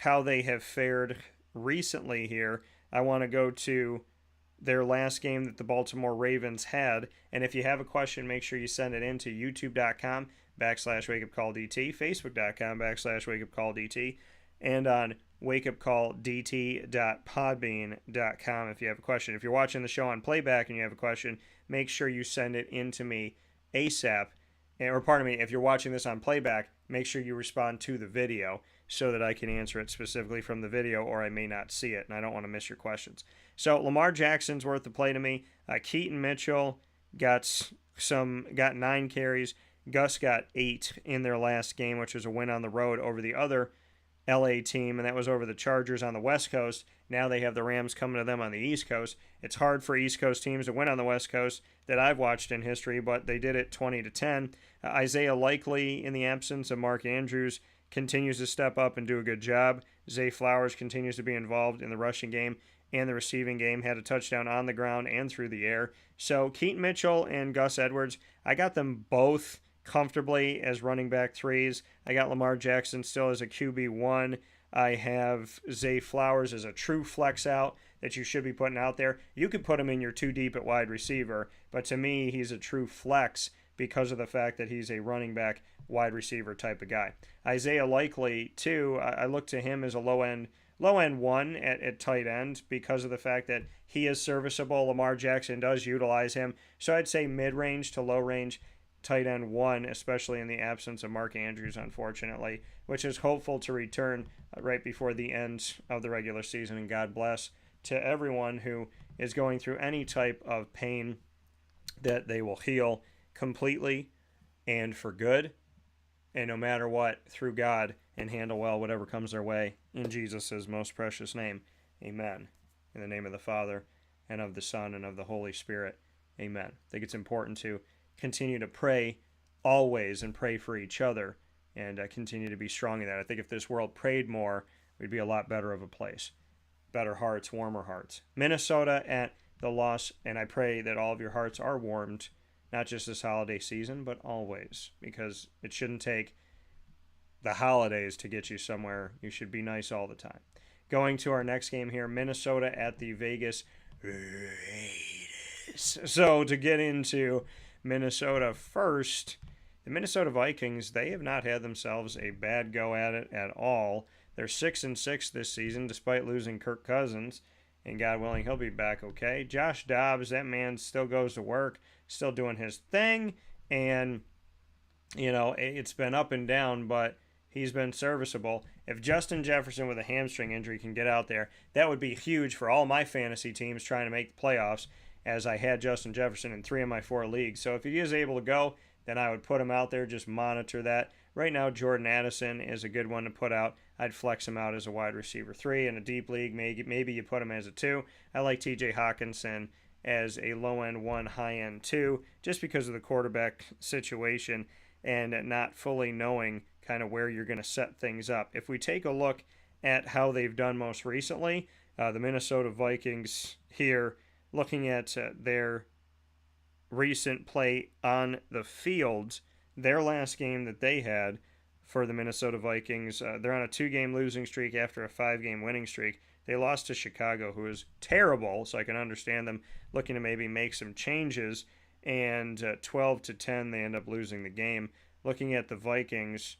[SPEAKER 1] how they have fared recently here, I want to go to their last game that the Baltimore Ravens had. And if you have a question, make sure you send it in to youtube.com/wakeupcalldt, facebook.com/wakeupcalldt, and on wakeupcalldt.podbean.com if you have a question. If you're watching the show on playback and you have a question, make sure you send it in to me ASAP. Or pardon me, if you're watching this on playback, make sure you respond to the video so that I can answer it specifically from the video, or I may not see it, and I don't want to miss your questions. So Lamar Jackson's worth the play to me. Keaton Mitchell got 9 carries. Gus got 8 in their last game, which was a win on the road over the other LA team, and that was over the Chargers on the West Coast. Now they have the Rams coming to them on the East Coast. It's hard for East Coast teams to win on the West Coast that I've watched in history, but they did it 20-10. Isaiah Likely, in the absence of Mark Andrews, continues to step up and do a good job. Zay Flowers continues to be involved in the rushing game and the receiving game, had a touchdown on the ground and through the air. So Keaton Mitchell and Gus Edwards, I got them both comfortably as running back 3s. I got Lamar Jackson still as a QB1. I have Zay Flowers as a true flex out that you should be putting out there. You could put him in your 2 deep at wide receiver, but to me, he's a true flex because of the fact that he's a running back, wide receiver type of guy. Isaiah Likely, too, I look to him as a low-end 1 at tight end because of the fact that he is serviceable. Lamar Jackson does utilize him. So I'd say mid-range to low-range tight end 1, especially in the absence of Mark Andrews, unfortunately, which is hopeful to return right before the end of the regular season. And God bless to everyone who is going through any type of pain, that they will heal completely and for good, and no matter what, through God, and handle well whatever comes their way. In Jesus' most precious name, amen. In the name of the Father, and of the Son, and of the Holy Spirit, amen. I think it's important to continue to pray always and pray for each other and continue to be strong in that. I think if this world prayed more, we'd be a lot better of a place. Better hearts, warmer hearts. Minnesota at the loss, and I pray that all of your hearts are warmed, not just this holiday season, but always, because it shouldn't take the holidays to get you somewhere. You should be nice all the time. Going to our next game here, Minnesota at the Vegas Raiders. So to get into Minnesota first, the Minnesota Vikings, they have not had themselves a bad go at it at all. They're 6-6 this season, despite losing Kirk Cousins, and God willing, he'll be back okay. Josh Dobbs, that man still goes to work, still doing his thing, and, you know, it's been up and down, but he's been serviceable. If Justin Jefferson with a hamstring injury can get out there, that would be huge for all my fantasy teams trying to make the playoffs, as I had Justin Jefferson in 3 of my 4 leagues. So if he is able to go, then I would put him out there, just monitor that. Right now, Jordan Addison is a good one to put out. I'd flex him out as a wide receiver 3. In a deep league, maybe you put him as a 2. I like TJ Hawkinson as a low-end 1, high-end 2, just because of the quarterback situation and not fully knowing kind of where you're going to set things up. If we take a look at how they've done most recently, the Minnesota Vikings here, looking at their recent play on the field, their last game that they had for the Minnesota Vikings, they're on a 2-game losing streak after a 5-game winning streak. They lost to Chicago, who is terrible, so I can understand them looking to maybe make some changes, and 12-10, they end up losing the game. Looking at the Vikings,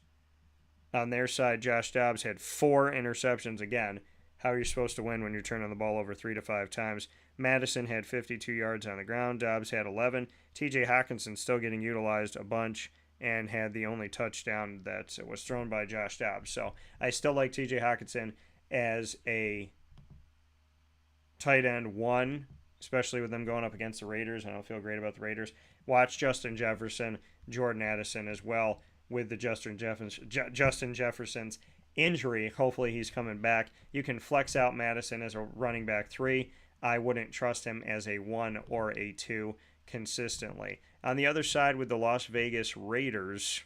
[SPEAKER 1] on their side, Josh Dobbs had 4 interceptions again. How are you supposed to win when you're turning the ball over 3 to 5 times? Madison had 52 yards on the ground. Dobbs had 11. TJ Hawkinson still getting utilized a bunch and had the only touchdown that was thrown by Josh Dobbs. So I still like TJ Hawkinson as a tight end 1, especially with them going up against the Raiders. I don't feel great about the Raiders. Watch Justin Jefferson, Jordan Addison as well with the Justin Jefferson's injury. Hopefully he's coming back. You can flex out Madison as a running back 3. I wouldn't trust him as a 1 or a 2 consistently. On the other side with the Las Vegas Raiders,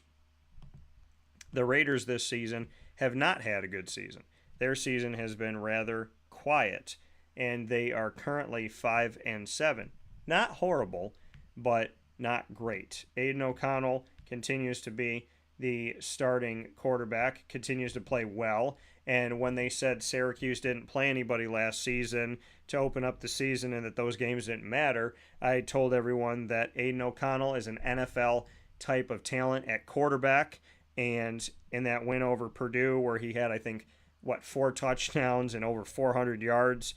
[SPEAKER 1] the Raiders this season have not had a good season. Their season has been rather quiet, and they are currently 5-7. Not horrible, but not great. Aiden O'Connell continues to be the starting quarterback, continues to play well. And when they said Syracuse didn't play anybody last season to open up the season and that those games didn't matter, I told everyone that Aiden O'Connell is an NFL type of talent at quarterback. And in that win over Purdue, where he had, I think, 4 touchdowns and over 400 yards,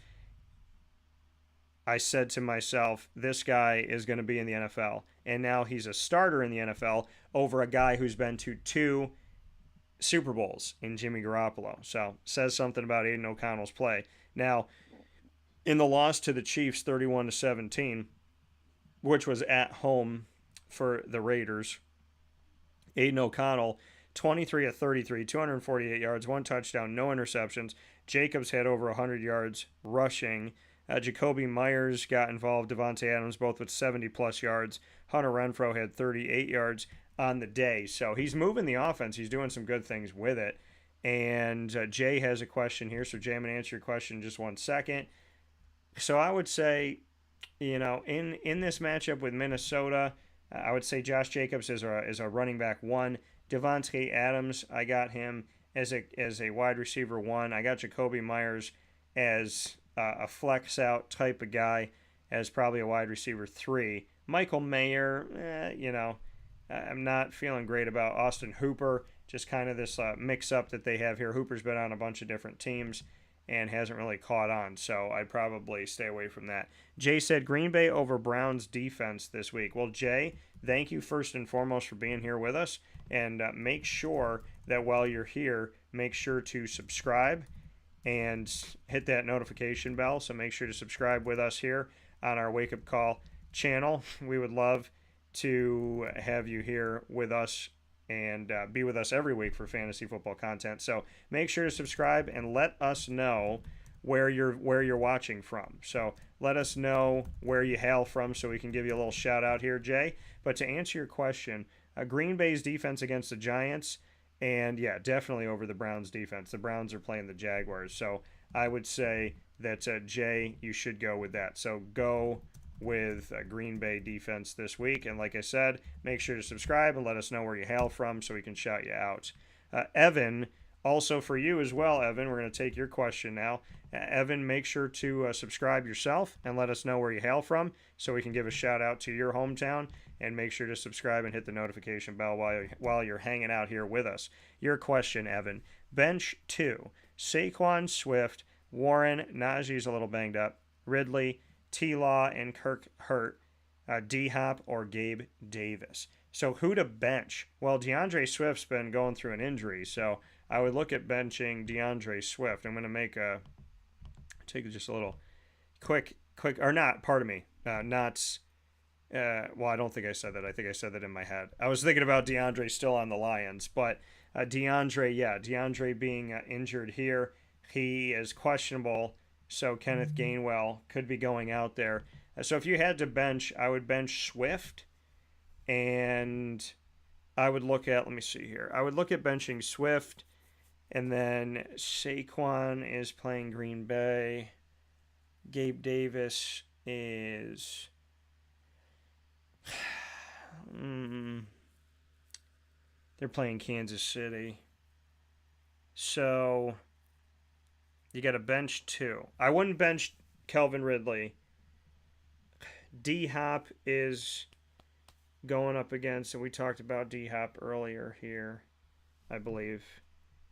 [SPEAKER 1] I said to myself, this guy is going to be in the NFL. And now he's a starter in the NFL over a guy who's been to 2 Super Bowls in Jimmy Garoppolo. So says something about Aiden O'Connell's play. Now, in the loss to the Chiefs 31-17, which was at home for the Raiders, Aiden O'Connell 23 of 33, 248 yards, 1 touchdown, no interceptions. Jacobs had over 100 yards rushing. Jacoby Myers got involved. Devontae Adams both with 70-plus yards. Hunter Renfrow had 38 yards on the day. So he's moving the offense. He's doing some good things with it. And Jay has a question here. So, Jay, I'm going to answer your question in just 1 second. So I would say, in this matchup with Minnesota, I would say Josh Jacobs is a running back 1. Devontae Adams, I got him as a wide receiver 1. I got Jacoby Myers as a flex out type of guy, as probably a wide receiver 3. Michael Mayer, I'm not feeling great about Austin Hooper. Just kind of this mix-up that they have here. Hooper's been on a bunch of different teams and hasn't really caught on, so I'd probably stay away from that. Jay said Green Bay over Browns defense this week. Well, Jay, thank you first and foremost for being here with us, and make sure that while you're here, make sure to subscribe and hit that notification bell. So make sure to subscribe with us here on our Wake Up Call channel. We would love to have you here with us and be with us every week for fantasy football content. So make sure to subscribe and let us know where you're watching from. So let us know where you hail from so we can give you a little shout out here, Jay. But to answer your question, Green Bay's defense against the Giants, and yeah, definitely over the Browns defense. The Browns are playing the Jaguars. So I would say that, Jay, you should go with that. So go with Green Bay defense this week. And like I said, make sure to subscribe and let us know where you hail from so we can shout you out. Evan, also for you as well, Evan, we're going to take your question now. Evan, make sure to subscribe yourself and let us know where you hail from so we can give a shout out to your hometown. And make sure to subscribe and hit the notification bell while you're hanging out here with us. Your question, Evan. Bench 2. Saquon, Swift, Warren, Najee's a little banged up, Ridley, T-Law, and Kirk hurt, D-Hop, or Gabe Davis. So who to bench? Well, DeAndre Swift's been going through an injury, so I would look at benching DeAndre Swift. I'm going to take just a little quick, or not, pardon me, well, I don't think I said that. I think I said that in my head. I was thinking about DeAndre still on the Lions, but DeAndre being injured here, he is questionable, so Kenneth Gainwell could be going out there. So if you had to bench, I would bench Swift, and I would look at, let me see here. I would look at benching Swift, and then Saquon is playing Green Bay. Gabe Davis is... they're playing Kansas City. So you got to bench 2. I wouldn't bench Calvin Ridley. D-Hop is going up against, and we talked about D-Hop earlier here, I believe.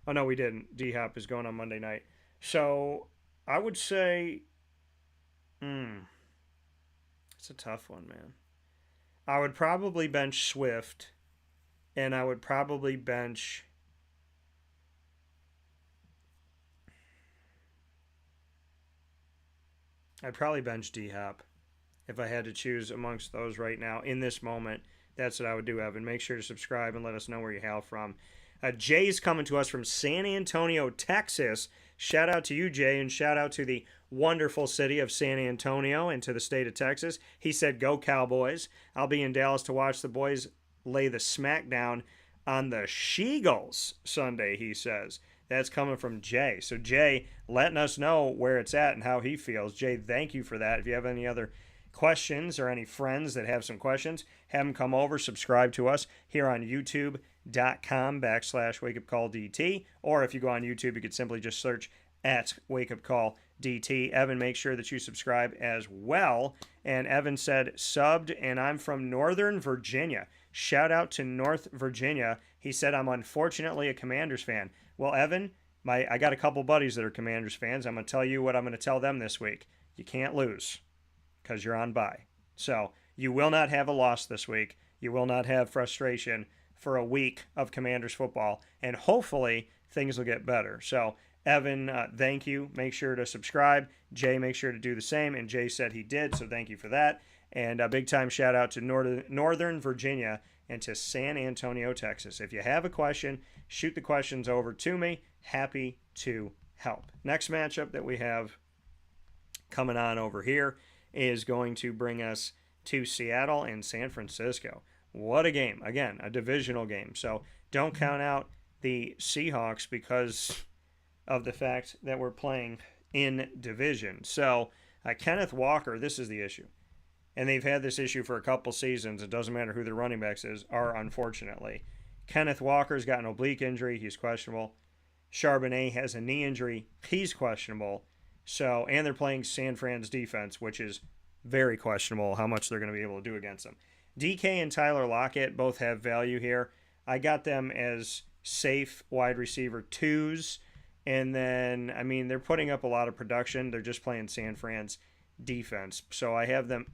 [SPEAKER 1] Oh, no, we didn't. D-Hop is going on Monday night. So I would say, it's a tough one, man. I would probably bench Swift, and I would probably bench... I'd probably bench D-Hop if I had to choose amongst those right now. In this moment, that's what I would do, Evan. Make sure to subscribe and let us know where you hail from. Jay's coming to us from San Antonio, Texas. Shout out to you, Jay, and shout out to the wonderful city of San Antonio and to the state of Texas. He said, go Cowboys. I'll be in Dallas to watch the boys lay the smackdown on the She-Eagles Sunday, he says. That's coming from Jay. So Jay letting us know where it's at and how he feels. Jay, thank you for that. If you have any other questions or any friends that have some questions, have them come over, subscribe to us here on youtube.com/wakeupcalldt. Or if you go on YouTube, you could simply just search at Wake Up Call DT. Evan, make sure that you subscribe as well. And Evan said, subbed, and I'm from Northern Virginia. Shout out to North Virginia. He said, I'm unfortunately a Commanders fan. Well, Evan, I got a couple buddies that are Commanders fans. I'm going to tell you what I'm going to tell them this week. You can't lose because you're on bye. So you will not have a loss this week. You will not have frustration for a week of Commanders football. And hopefully things will get better. So Evan, thank you. Make sure to subscribe. Jay, make sure to do the same. And Jay said he did, so thank you for that. And a big-time shout-out to Northern Virginia and to San Antonio, Texas. If you have a question, shoot the questions over to me. Happy to help. Next matchup that we have coming on over here is going to bring us to Seattle and San Francisco. What a game. Again, a divisional game. So don't count out the Seahawks because of the fact that we're playing in division. So Kenneth Walker, this is the issue. And they've had this issue for a couple seasons. It doesn't matter who their running backs are, unfortunately. Kenneth Walker's got an oblique injury. He's questionable. Charbonnet has a knee injury. He's questionable. So, and they're playing San Fran's defense, which is very questionable how much they're going to be able to do against them. DK and Tyler Lockett both have value here. I got them as safe wide receiver 2s. And then, I mean, they're putting up a lot of production. They're just playing San Fran's defense. So I have them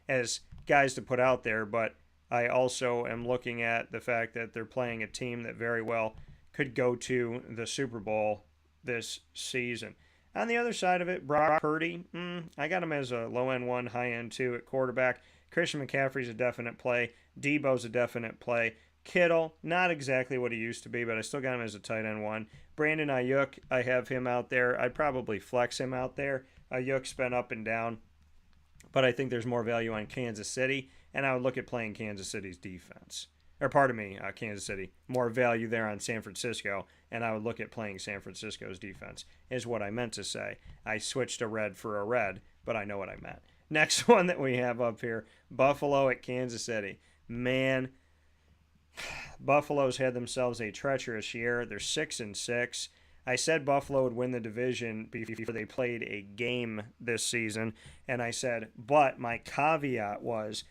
[SPEAKER 1] as guys to put out there, but I also am looking at the fact that they're playing a team that very well could go to the Super Bowl this season. On the other side of it, Brock Purdy, I got him as a low-end 1, high-end 2 at quarterback. Christian McCaffrey's a definite play. Debo's a definite play. Kittle, not exactly what he used to be, but I still got him as a tight end 1. Brandon Ayuk, I have him out there. I'd probably flex him out there. Ayuk's been up and down, but I think there's more value on Kansas City, and I would look at playing Kansas City's defense. Or pardon me, Kansas City. More value there on San Francisco, and I would look at playing San Francisco's defense, is what I meant to say. I switched a red for a red, but I know what I meant. Next one that we have up here, Buffalo at Kansas City. Man, Buffalo's had themselves a treacherous year. They're 6-6. I said Buffalo would win the division before they played a game this season, and I said, but my caveat was,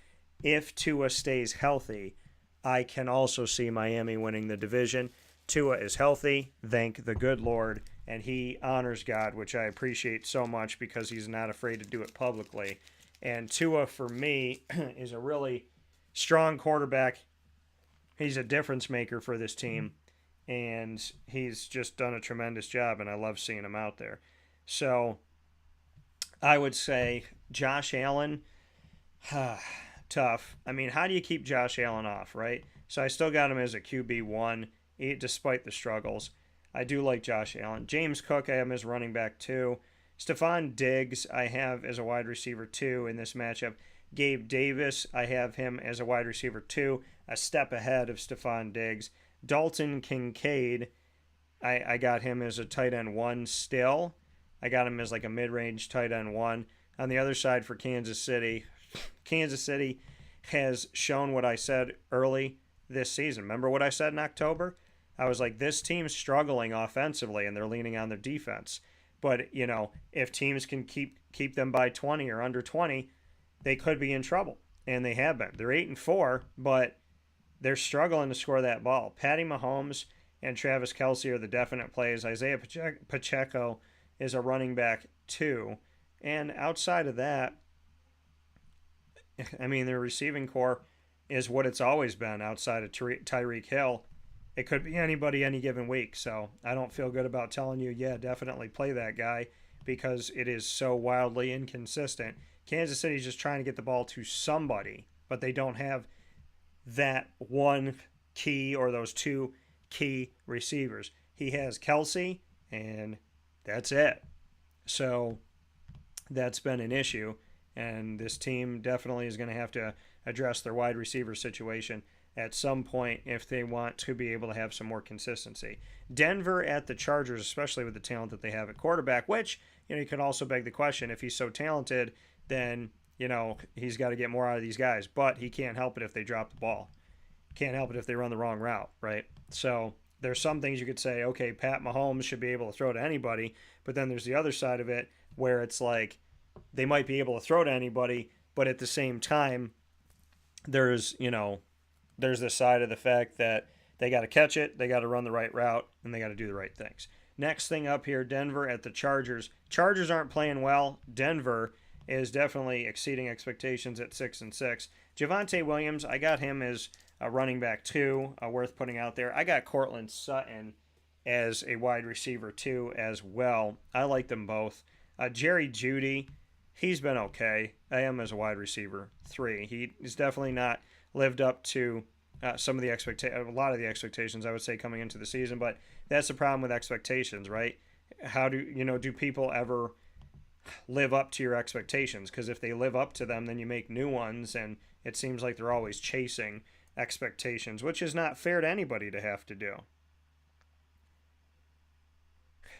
[SPEAKER 1] if Tua stays healthy, I can also see Miami winning the division. Tua is healthy, thank the good Lord, and he honors God, which I appreciate so much because he's not afraid to do it publicly. And Tua, for me, is a really strong quarterback. He's a difference maker for this team, and he's just done a tremendous job, and I love seeing him out there. So I would say Josh Allen, tough. I mean, how do you keep Josh Allen off, right? So I still got him as a QB1, despite the struggles. I do like Josh Allen. James Cook, I have him as running back 2. Stephon Diggs, I have as a wide receiver 2 in this matchup. Gabe Davis, I have him as a wide receiver 2, a step ahead of Stephon Diggs. Dalton Kincaid, I got him as a tight end 1 still. I got him as like a mid-range tight end 1. On the other side for Kansas City has shown what I said early this season. Remember what I said in October? I was like, this team's struggling offensively, and they're leaning on their defense. But, you know, if teams can keep them by 20 or under 20, they could be in trouble, and they have been. They're 8-4, but they're struggling to score that ball. Patty Mahomes and Travis Kelce are the definite plays. Isaiah Pacheco is a running back 2. And outside of that, I mean, their receiving core is what it's always been outside of Tyreek Hill. It could be anybody any given week, so I don't feel good about telling you, yeah, definitely play that guy because it is so wildly inconsistent. Kansas City's just trying to get the ball to somebody, but they don't have that one key or those 2 key receivers. He has Kelce, and that's it. So that's been an issue, and this team definitely is going to have to address their wide receiver situation at some point if they want to be able to have some more consistency. Denver at the Chargers, especially with the talent that they have at quarterback, which, you know, you could also beg the question, if he's so talented, then, you know, he's got to get more out of these guys, but he can't help it if they drop the ball. Can't help it if they run the wrong route, right? So there's some things you could say, okay, Pat Mahomes should be able to throw to anybody, but then there's the other side of it where it's like they might be able to throw to anybody, but at the same time, there's the side of the fact that they got to catch it, they got to run the right route, and they got to do the right things. Next thing up here, Denver at the Chargers. Chargers aren't playing well. Denver is definitely exceeding expectations at 6-6. Javonte Williams, I got him as a running back 2, worth putting out there. I got Cortland Sutton as a wide receiver 2 as well. I like them both. Jerry Jeudy, he's been okay. I am as a wide receiver 3. He's definitely not lived up to some of the a lot of the expectations, I would say, coming into the season. But that's the problem with expectations, right? How do people ever live up to your expectations? Because if they live up to them, then you make new ones, and it seems like they're always chasing expectations, which is not fair to anybody to have to do.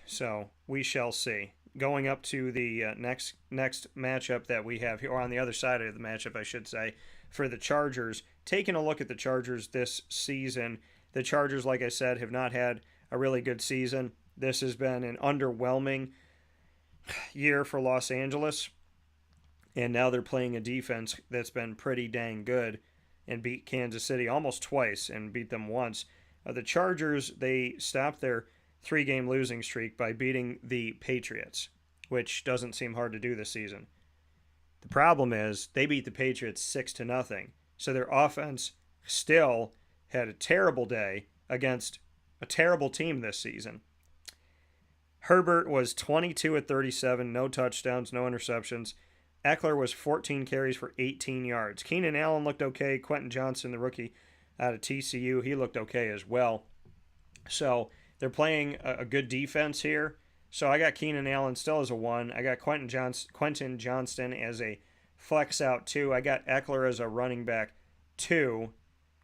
[SPEAKER 1] So we shall see. Going up to the next matchup that we have here, or on the other side of the matchup, I should say, for the Chargers. Taking a look at the Chargers this season, the Chargers, like I said, have not had a really good season. This has been an underwhelming year for Los Angeles, and now they're playing a defense that's been pretty dang good and beat Kansas City almost twice and beat them once. The Chargers, they stopped their 3-game losing streak by beating the Patriots, which doesn't seem hard to do this season. The problem is they beat the Patriots 6-0, so their offense still had a terrible day against a terrible team this season. Herbert was 22 at 37, no touchdowns, no interceptions. Eckler was 14 carries for 18 yards. Keenan Allen looked okay. Quentin Johnson, the rookie out of TCU, he looked okay as well. So they're playing a good defense here. So I got Keenan Allen still as a 1. I got Quentin Johnston as a flex out 2. I got Eckler as a running back 2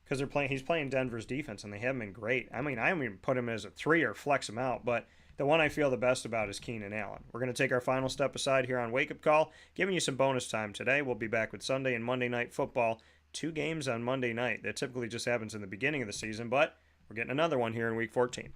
[SPEAKER 1] because he's playing Denver's defense, and they haven't been great. I mean, I haven't even put him as a 3 or flex him out, but the one I feel the best about is Keenan Allen. We're going to take our final step aside here on Wake Up Call, giving you some bonus time today. We'll be back with Sunday and Monday Night Football. 2 games on Monday night. That typically just happens in the beginning of the season, but we're getting another one here in Week 14.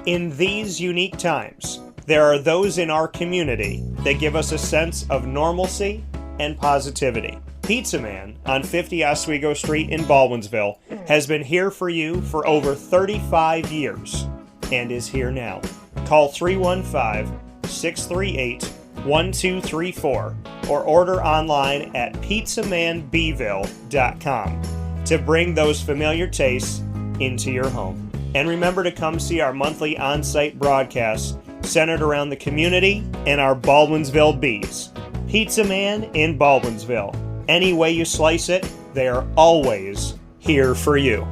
[SPEAKER 1] In these unique times, there are those in our community that give us a sense of normalcy and positivity. Pizza Man on 50 Oswego Street in Baldwinsville has been here for you for over 35 years and is here now. Call 315-638-1234 or order online at pizzamanbville.com to bring those familiar tastes into your home. And remember to come see our monthly on-site broadcasts centered around the community and our Baldwinsville Bees. Pizza Man in Baldwinsville. Any way you slice it, they are always here for you.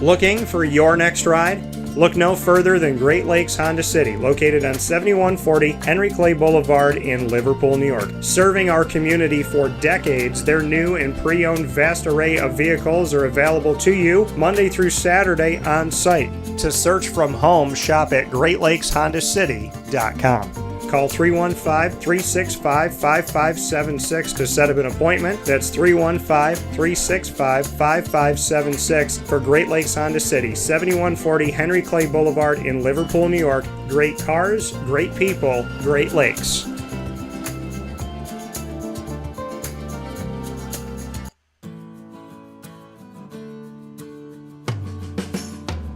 [SPEAKER 1] Looking for your next ride? Look no further than Great Lakes Honda City, located on 7140 Henry Clay Boulevard in Liverpool, New York. Serving our community for decades, their new and pre-owned vast array of vehicles are available to you Monday through Saturday on site. To search from home, shop at GreatLakesHondaCity.com. Call 315-365-5576 to set up an appointment. That's 315-365-5576 for Great Lakes Honda City, 7140 Henry Clay Boulevard in Liverpool, New York. Great cars, great people, Great Lakes.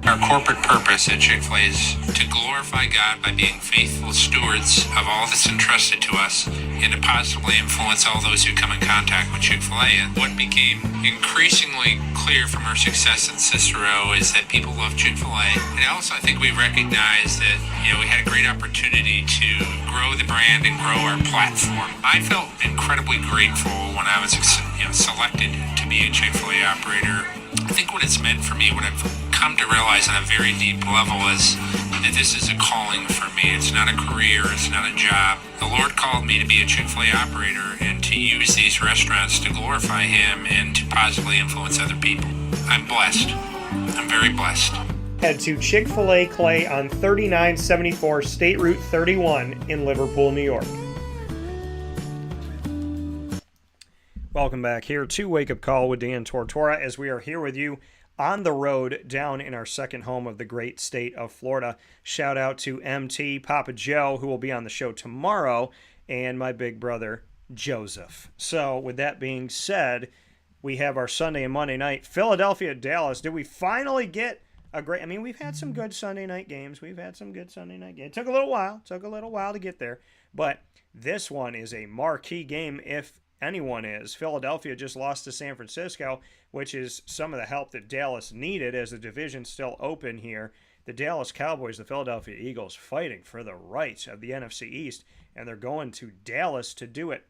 [SPEAKER 4] Our corporate purpose at Chick-fil-A is to glorify God by being faithful stewards of all that's entrusted to us and to positively influence all those who come in contact with Chick-fil-A. And what became increasingly clear from our success in Cicero is that people love Chick-fil-A. And also I think we recognized that, we had a great opportunity to grow the brand and grow our platform. I felt incredibly grateful when I was selected to be a Chick-fil-A operator. I think what it's meant for me, what I've come to realize on a very deep level is that this is a calling for me. It's not a career, it's not a job. The Lord called me to be a Chick-fil-A operator and to use these restaurants to glorify Him and to positively influence other people. I'm blessed. I'm very blessed.
[SPEAKER 1] Head to Chick-fil-A Clay on 3974 State Route 31 in Liverpool, New York. Welcome back here to Wake Up Call with Dan Tortora as we are here with you on the road down in our second home of the great state of Florida. Shout out to MT, Papa Joe, who will be on the show tomorrow, and my big brother, Joseph. So with that being said, we have our Sunday and Monday night. Philadelphia, Dallas. Did we finally get a great... we've had some good Sunday night games. It took a little while. To get there. But this one is a marquee game if anyone is. Philadelphia just lost to San Francisco, which is some of the help that Dallas needed as the division's still open here. the Dallas Cowboys, the Philadelphia Eagles, fighting for the rights of the NFC East, and they're going to Dallas to do it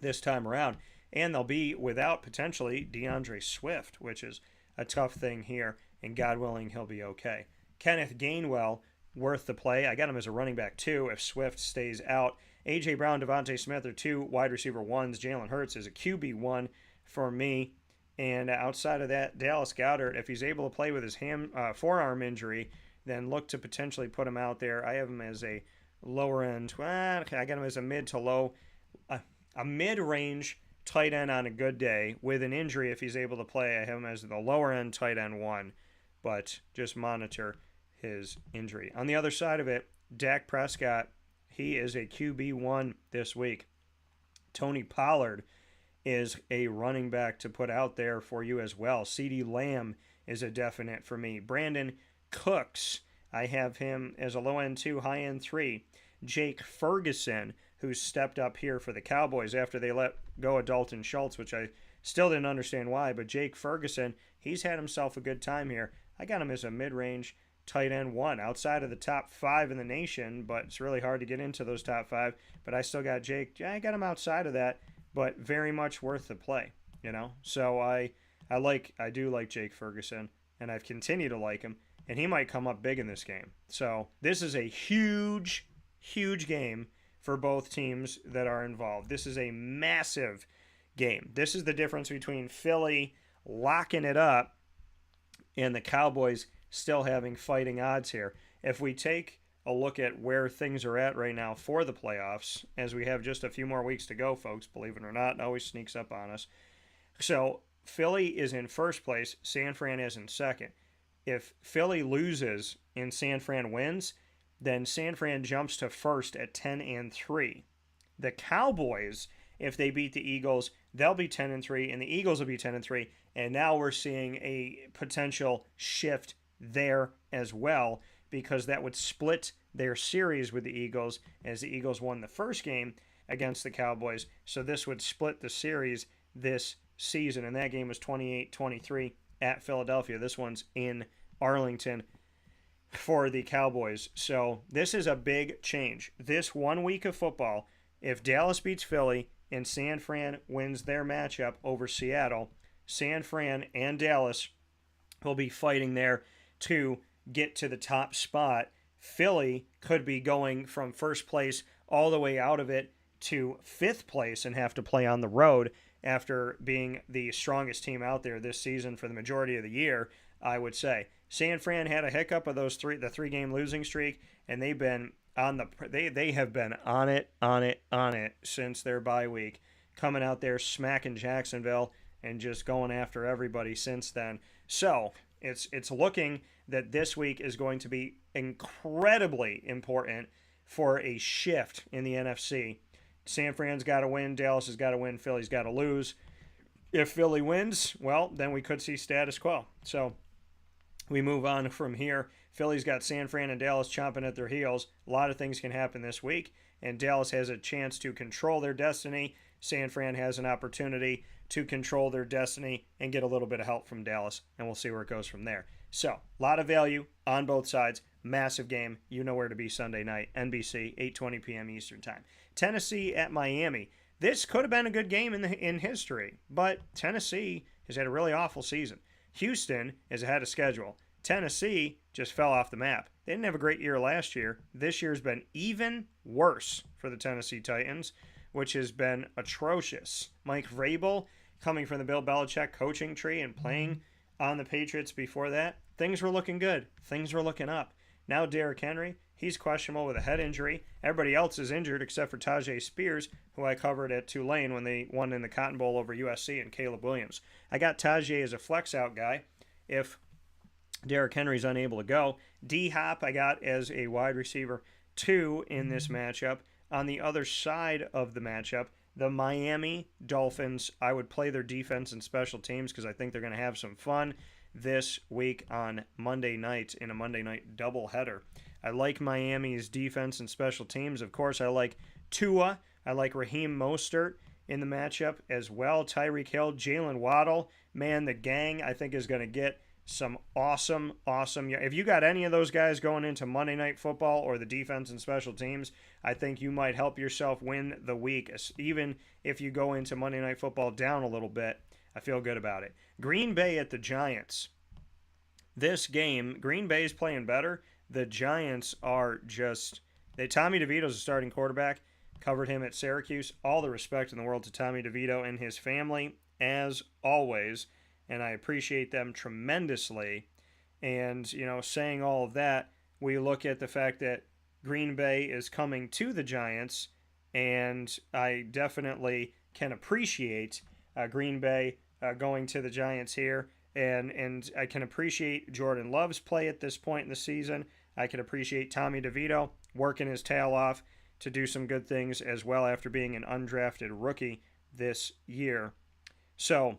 [SPEAKER 1] this time around. And they'll be without, potentially, DeAndre Swift, which is a tough thing here, and God willing, he'll be okay. Kenneth Gainwell, worth the play. I got him as a running back, too, if Swift stays out. A.J. Brown, Devontae Smith are 2 wide receiver 1s. Jalen Hurts is a QB1 for me. And outside of that, Dallas Goedert, if he's able to play with his forearm injury, then look to potentially put him out there. I have him as a lower end. I got him as a mid to low, a mid-range tight end on a good day. With an injury, if he's able to play, I have him as the lower end tight end 1. But just monitor his injury. On the other side of it, Dak Prescott, he is a QB1 this week. Tony Pollard is a running back to put out there for you as well. CeeDee Lamb is a definite for me. Brandon Cooks, I have him as a low end 2, high end 3. Jake Ferguson, who stepped up here for the Cowboys after they let go of Dalton Schultz, which I still didn't understand why, but Jake Ferguson, he's had himself a good time here. I got him as a mid-range tight end 1, outside of the top 5 in the nation, but it's really hard to get into those top 5, but I still got Jake. I got him outside of that, but very much worth the play, So I do like Jake Ferguson, and I've continued to like him, and he might come up big in this game. So this is a huge, huge game for both teams that are involved. This is a massive game. This is the difference between Philly locking it up and the Cowboys still having fighting odds here. If we take a look at where things are at right now for the playoffs, as we have just a few more weeks to go, folks, believe it or not, it always sneaks up on us. So Philly is in first place, San Fran is in second. If Philly loses and San Fran wins, then San Fran jumps to first at 10-3. The Cowboys, if they beat the Eagles, they'll be 10-3, and the Eagles will be 10-3. And now we're seeing a potential shift there as well, because that would split their series with the Eagles, as the Eagles won the first game against the Cowboys. So this would split the series this season, and that game was 28-23 at Philadelphia. This one's in Arlington for the Cowboys. So this is a big change. This 1 week of football, if Dallas beats Philly and San Fran wins their matchup over Seattle, San Fran and Dallas will be fighting there to get to the top spot. Philly could be going from first place all the way out of it to 5th place and have to play on the road after being the strongest team out there this season for the majority of the year, I would say. San Fran had a hiccup of the 3-game losing streak, and they've been they have been on it since their bye week, coming out there smacking Jacksonville and just going after everybody since then. So it's looking that this week is going to be incredibly important for a shift in the NFC. San Fran's got to win, Dallas has got to win, Philly's got to lose. If Philly wins, well, then we could see status quo. So we move on from here. Philly's got San Fran and Dallas chomping at their heels. A lot of things can happen this week, and Dallas has a chance to control their destiny. San Fran has an opportunity to control their destiny and get a little bit of help from Dallas, and we'll see where it goes from there. So, a lot of value on both sides. Massive game. You know where to be Sunday night. NBC, 8:20 p.m. Eastern Time. Tennessee at Miami. This could have been a good game in history, but Tennessee has had a really awful season. Houston is ahead of schedule. Tennessee just fell off the map. They didn't have a great year last year. This year's been even worse for the Tennessee Titans, which has been atrocious. Mike Vrabel, coming from the Bill Belichick coaching tree and playing on the Patriots before that, things were looking good. Things were looking up. Now Derrick Henry, he's questionable with a head injury. Everybody else is injured except for Tajay Spears, who I covered at Tulane when they won in the Cotton Bowl over USC, and Caleb Williams. I got Tajay as a flex-out guy if Derrick Henry's unable to go. D-Hop I got as a wide receiver 2 in this matchup. On the other side of the matchup, the Miami Dolphins, I would play their defense and special teams because I think they're going to have some fun this week on Monday night in a Monday night doubleheader. I like Miami's defense and special teams. Of course, I like Tua. I like Raheem Mostert in the matchup as well. Tyreek Hill, Jalen Waddle. Man, the gang, I think, is going to get some awesome. If you got any of those guys going into Monday Night Football or the defense and special teams, I think you might help yourself win the week. Even if you go into Monday Night Football down a little bit, I feel good about it. Green Bay at the Giants. This game, Green Bay is playing better. The Giants are just... Tommy DeVito's a starting quarterback. Covered him at Syracuse. All the respect in the world to Tommy DeVito and his family, as always. And I appreciate them tremendously. And, saying all of that, we look at the fact that Green Bay is coming to the Giants, and I definitely can appreciate Green Bay going to the Giants here. And I can appreciate Jordan Love's play at this point in the season. I can appreciate Tommy DeVito working his tail off to do some good things as well after being an undrafted rookie this year. So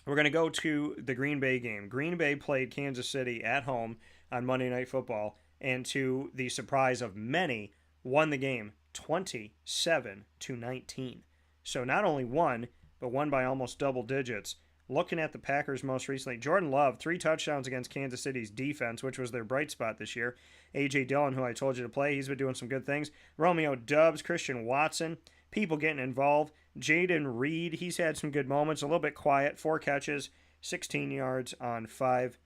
[SPEAKER 1] we're going to go to the Green Bay game. Green Bay played Kansas City at home on Monday Night Football, and to the surprise of many, won the game 27-19. So not only won, but won by almost double digits. Looking at the Packers most recently, Jordan Love, 3 touchdowns against Kansas City's defense, which was their bright spot this year. A.J. Dillon, who I told you to play, he's been doing some good things. Romeo Doubs, Christian Watson, people getting involved. Jaden Reed, he's had some good moments, a little bit quiet, 4 catches, 16 yards on 5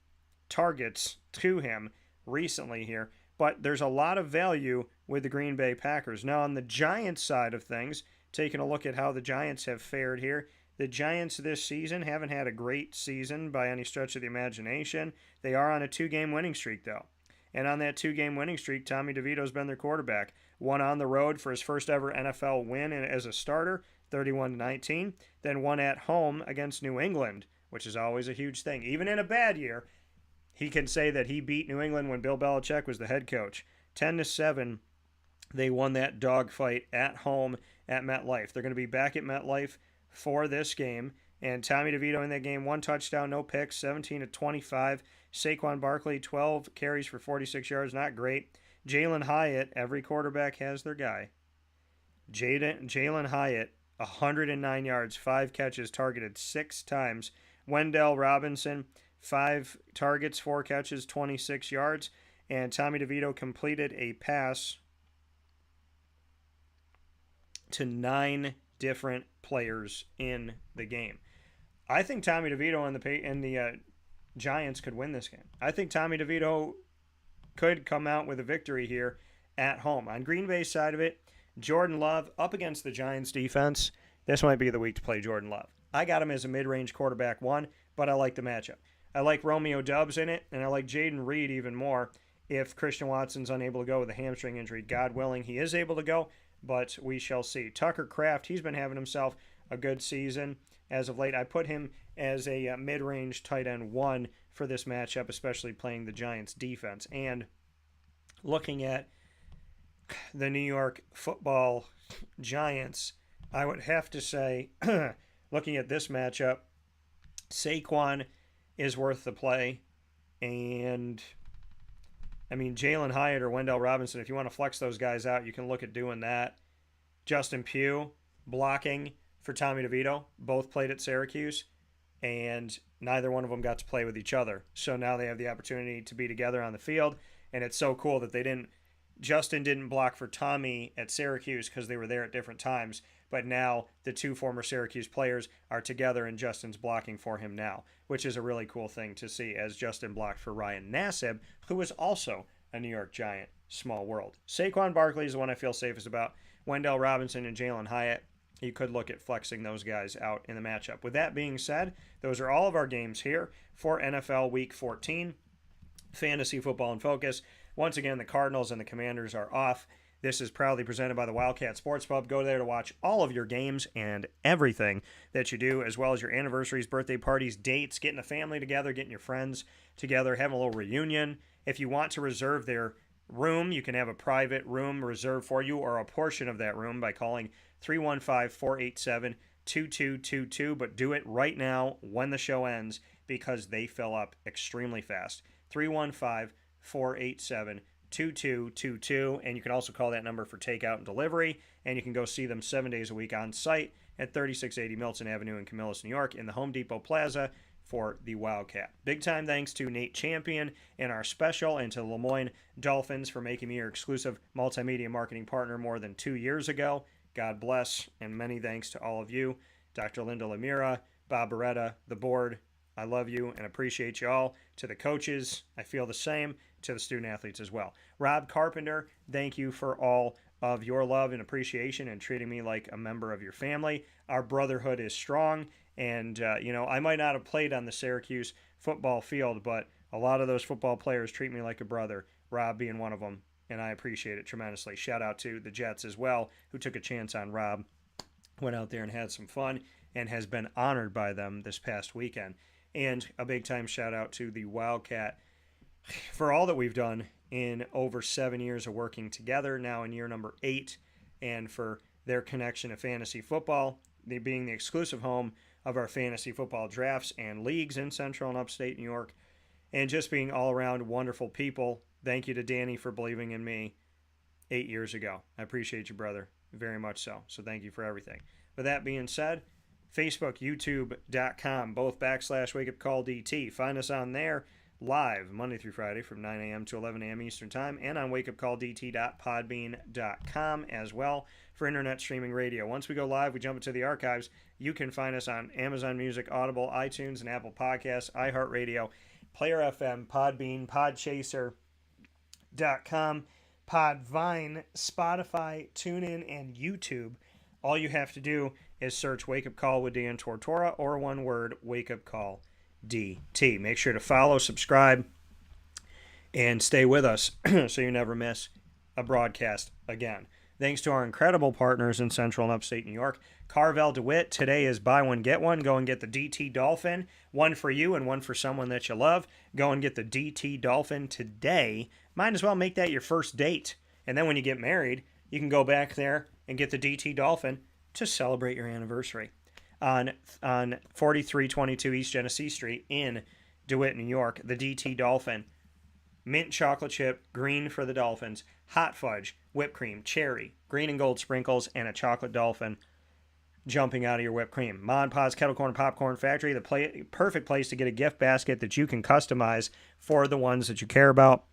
[SPEAKER 1] targets to him recently here. But there's a lot of value with the Green Bay Packers. Now, on the Giants side of things, taking a look at how the Giants have fared here, the Giants this season haven't had a great season by any stretch of the imagination. They are on a 2-game winning streak, though. And on that 2-game winning streak, Tommy DeVito's been their quarterback. One on the road for his first ever NFL win as a starter, 31-19. Then one at home against New England, which is always a huge thing. Even in a bad year, he can say that he beat New England when Bill Belichick was the head coach. 10-7, they won that dogfight at home at MetLife. They're going to be back at MetLife for this game, and Tommy DeVito in that game, 1 touchdown, no picks, 17-25. Saquon Barkley, 12 carries for 46 yards, not great. Jalen Hyatt, every quarterback has their guy. Jalen Hyatt, 109 yards, 5 catches, targeted 6 times. Wendell Robinson, 5 targets, 4 catches, 26 yards. And Tommy DeVito completed a pass to 9 different players in the game. I think Tommy DeVito and the Giants could win this game. I think Tommy DeVito could come out with a victory here at home. On Green Bay's side of it, Jordan Love up against the Giants defense. This might be the week to play Jordan Love. I got him as a mid-range quarterback 1, but I like the matchup. I like Romeo Doubs in it, and I like Jaden Reed even more if Christian Watson's unable to go with a hamstring injury. God willing, he is able to go, but we shall see. Tucker Kraft, he's been having himself a good season as of late. I put him as a mid-range tight end 1 for this matchup, especially playing the Giants defense. And looking at the New York Football Giants, I would have to say, looking at this matchup, Saquon is worth the play. And I mean, Jalen Hyatt or Wendell Robinson, if you want to flex those guys out, you can look at doing that. Justin Pugh, blocking for Tommy DeVito, both played at Syracuse, and neither one of them got to play with each other. So now they have the opportunity to be together on the field, and it's so cool that Justin didn't block for Tommy at Syracuse because they were there at different times, but now the 2 former Syracuse players are together and Justin's blocking for him now, which is a really cool thing to see, as Justin blocked for Ryan Nassib, who is also a New York Giant. Small world. Saquon Barkley is the one I feel safest about. Wendell Robinson and Jalen Hyatt, you could look at flexing those guys out in the matchup. With that being said, those are all of our games here for NFL Week 14. Fantasy Football in Focus. Once again, the Cardinals and the Commanders are off. This is proudly presented by the Wildcat Sports Pub. Go there to watch all of your games and everything that you do, as well as your anniversaries, birthday parties, dates, getting the family together, getting your friends together, having a little reunion. If you want to reserve their room, you can have a private room reserved for you or a portion of that room by calling 315-487-2222. But do it right now when the show ends, because they fill up extremely fast. 315-487-2222, and you can also call that number for Takeout and Delivery, and you can go see them 7 days a week on site at 3680 Milton Avenue in Camillus, New York, in the Home Depot Plaza. for the Wildcat. Big time thanks to Nate Champion and our special, and to the Lemoyne Dolphins for making me your exclusive multimedia marketing partner more than 2 years ago. God bless, and many thanks to all of you. Dr. Linda Lemira, Bob Beretta, the board, I love you and appreciate you all. To the coaches, I feel the same. To the student athletes as well. Rob Carpenter, thank you for all of your love and appreciation and treating me like a member of your family. Our brotherhood is strong, and I might not have played on the Syracuse football field, but a lot of those football players treat me like a brother, Rob being one of them, and I appreciate it tremendously. Shout out to the Jets as well, who took a chance on Rob, went out there and had some fun, and has been honored by them this past weekend. And a big time shout out to the Wildcat for all that we've done in over 7 years of working together, now in year number 8, and for their connection to fantasy football, they being the exclusive home of our fantasy football drafts and leagues in Central and Upstate New York, and just being all-around wonderful people. Thank you to Danny for believing in me 8 years ago. I appreciate you, brother, very much so. So thank you for everything. With that being said, Facebook, YouTube.com, both /WakeUpCallDT. Find us on there live Monday through Friday from 9 a.m. to 11 a.m. Eastern Time, and on wakeupcalldt.podbean.com as well for internet streaming radio. Once we go live, we jump into the archives. You can find us on Amazon Music, Audible, iTunes, and Apple Podcasts, iHeartRadio, Player FM, Podbean, Podchaser.com, Podvine, Spotify, TuneIn, and YouTube. All you have to do is search Wake Up Call with Dan Tortora, or one word, Wake Up Call DT. Make sure to follow, subscribe, and stay with us so you never miss a broadcast again. Thanks to our incredible partners in Central and Upstate New York. Carvel DeWitt, today is buy one, get one. Go and get the DT Dolphin, one for you and one for someone that you love. Go and get the DT Dolphin today. Might as well make that your first date. And then when you get married, you can go back there and get the DT Dolphin to celebrate your anniversary. On 4322 East Genesee Street in DeWitt, New York, the DT Dolphin. Mint chocolate chip, green for the Dolphins, hot fudge, whipped cream, cherry, green and gold sprinkles, and a chocolate dolphin jumping out of your whipped cream. Ma and Pa's Kettle Corn Popcorn Factory, the perfect place to get a gift basket that you can customize for the ones that you care about.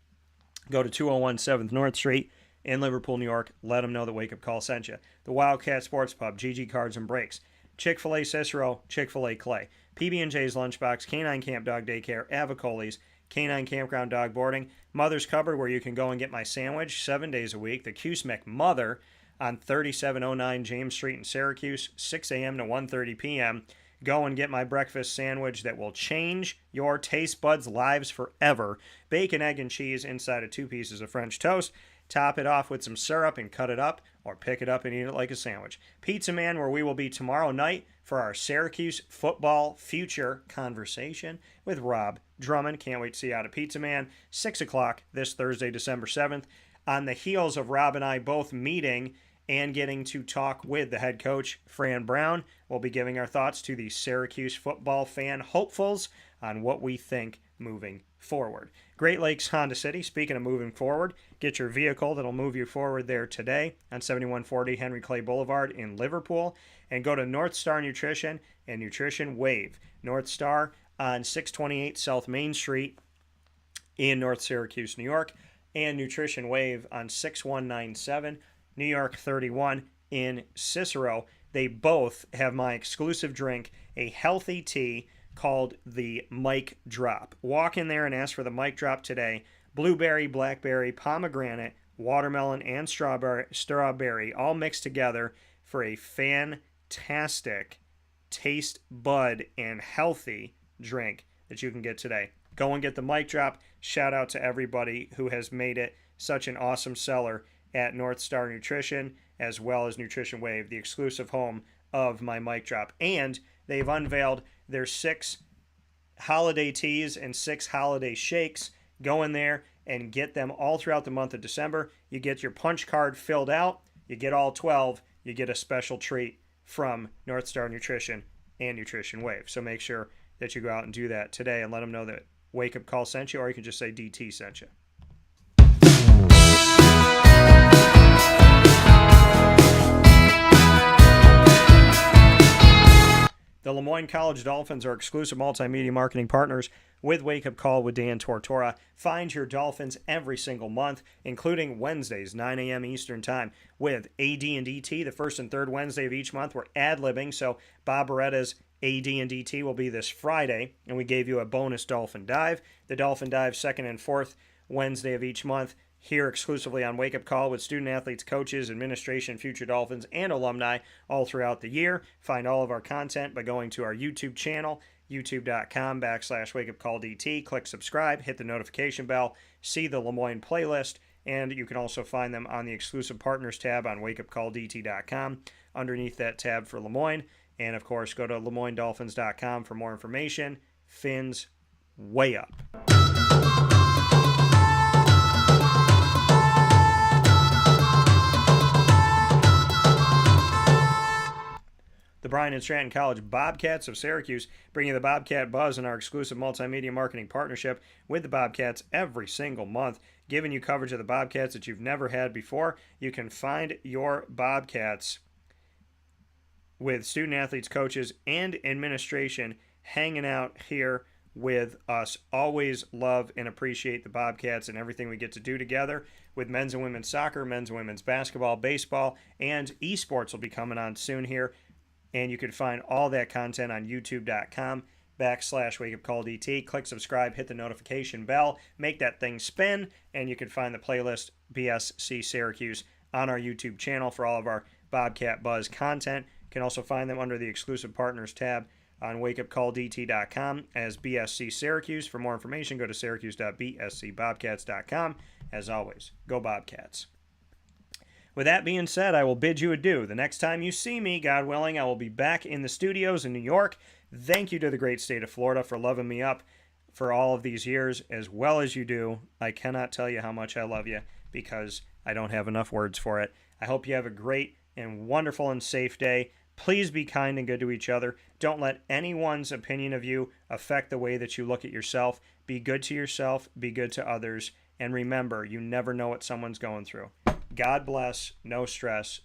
[SPEAKER 1] Go to 201 7th North Street in Liverpool, New York. Let them know that Wake Up Call sent you. The Wildcat Sports Pub, GG Cards and Breaks, Chick-fil-A Cicero, Chick-fil-A Clay, PB&J's Lunchbox, Canine Camp Dog Daycare, Avicoli's, Canine Campground Dog Boarding, Mother's Cupboard, where you can go and get my sandwich 7 days a week, the Cusemec Mother on 3709 James Street in Syracuse, 6 a.m. to 1:30 p.m. Go and get my breakfast sandwich that will change your taste buds' lives forever. Bacon, egg, and cheese inside of 2 pieces of French toast. Top it off with some syrup and cut it up, or pick it up and eat it like a sandwich. Pizza Man, where we will be tomorrow night for our Syracuse football future conversation with Rob Drummond. Can't wait to see you out at Pizza Man. 6 o'clock this Thursday, December 7th. On the heels of Rob and I both meeting and getting to talk with the head coach, Fran Brown, we'll be giving our thoughts to the Syracuse football fan hopefuls on what we think moving forward. Great Lakes Honda City, speaking of moving forward, get your vehicle that'll move you forward there today on 7140 Henry Clay Boulevard in Liverpool, and go to North Star Nutrition and Nutrition Wave. North Star on 628 South Main Street in North Syracuse, New York, and Nutrition Wave on 6197 New York 31 in Cicero. They both have my exclusive drink, a healthy tea called the Mike Drop. Walk in there and ask for the Mike Drop today. Blueberry, blackberry, pomegranate, watermelon, and strawberry all mixed together for a fantastic taste bud and healthy drink that you can get today. Go and get the Mike Drop. Shout out to everybody who has made it such an awesome seller at North Star Nutrition, as well as Nutrition Wave, the exclusive home of my Mike Drop. And they've unveiled their 6 holiday teas and 6 holiday shakes. Go in there and get them all throughout the month of December. You get your punch card filled out. You get all 12. You get a special treat from North Star Nutrition and Nutrition Wave. So make sure that you go out and do that today and let them know that Wake Up Call sent you, or you can just say DT sent you. The The Lemoyne College Dolphins are exclusive multimedia marketing partners with Wake Up Call with Dan Tortora. Find your Dolphins every single month, including Wednesdays, 9 a.m. Eastern Time, with AD&DT. The first and third Wednesday of each month, we're ad-libbing, so Bob Beretta's AD&DT will be this Friday, and we gave you a bonus Dolphin Dive. The Dolphin Dive, second and fourth Wednesday of each month, here exclusively on Wake Up Call with student athletes, coaches, administration, future Dolphins, and alumni all throughout the year. Find all of our content by going to our YouTube channel, youtube.com/wakeupcalldt. Click subscribe, hit the notification bell, see the Lemoyne playlist, and you can also find them on the exclusive partners tab on wakeupcalldt.com underneath that tab for Lemoyne. And of course, go to LemoyneDolphins.com for more information. Fins way up. The Bryan and Stratton College Bobcats of Syracuse bring you the Bobcat Buzz in our exclusive multimedia marketing partnership with the Bobcats every single month, giving you coverage of the Bobcats that you've never had before. You can find your Bobcats with student athletes, coaches, and administration hanging out here with us. Always love and appreciate the Bobcats and everything we get to do together with men's and women's soccer, men's and women's basketball, baseball, and esports will be coming on soon here. And you can find all that content on youtube.com/wakeupcalldt. Click subscribe, hit the notification bell, make that thing spin, and you can find the playlist BSC Syracuse on our YouTube channel for all of our Bobcat Buzz content. You can also find them under the exclusive partners tab on wakeupcalldt.com as BSC Syracuse. For more information, go to syracuse.bscbobcats.com. As always, go Bobcats. With that being said, I will bid you adieu. The next time you see me, God willing, I will be back in the studios in New York. Thank you to the great state of Florida for loving me up for all of these years as well as you do. I cannot tell you how much I love you because I don't have enough words for it. I hope you have a great and wonderful and safe day. Please be kind and good to each other. Don't let anyone's opinion of you affect the way that you look at yourself. Be good to yourself, be good to others, and remember, you never know what someone's going through. God bless, no stress.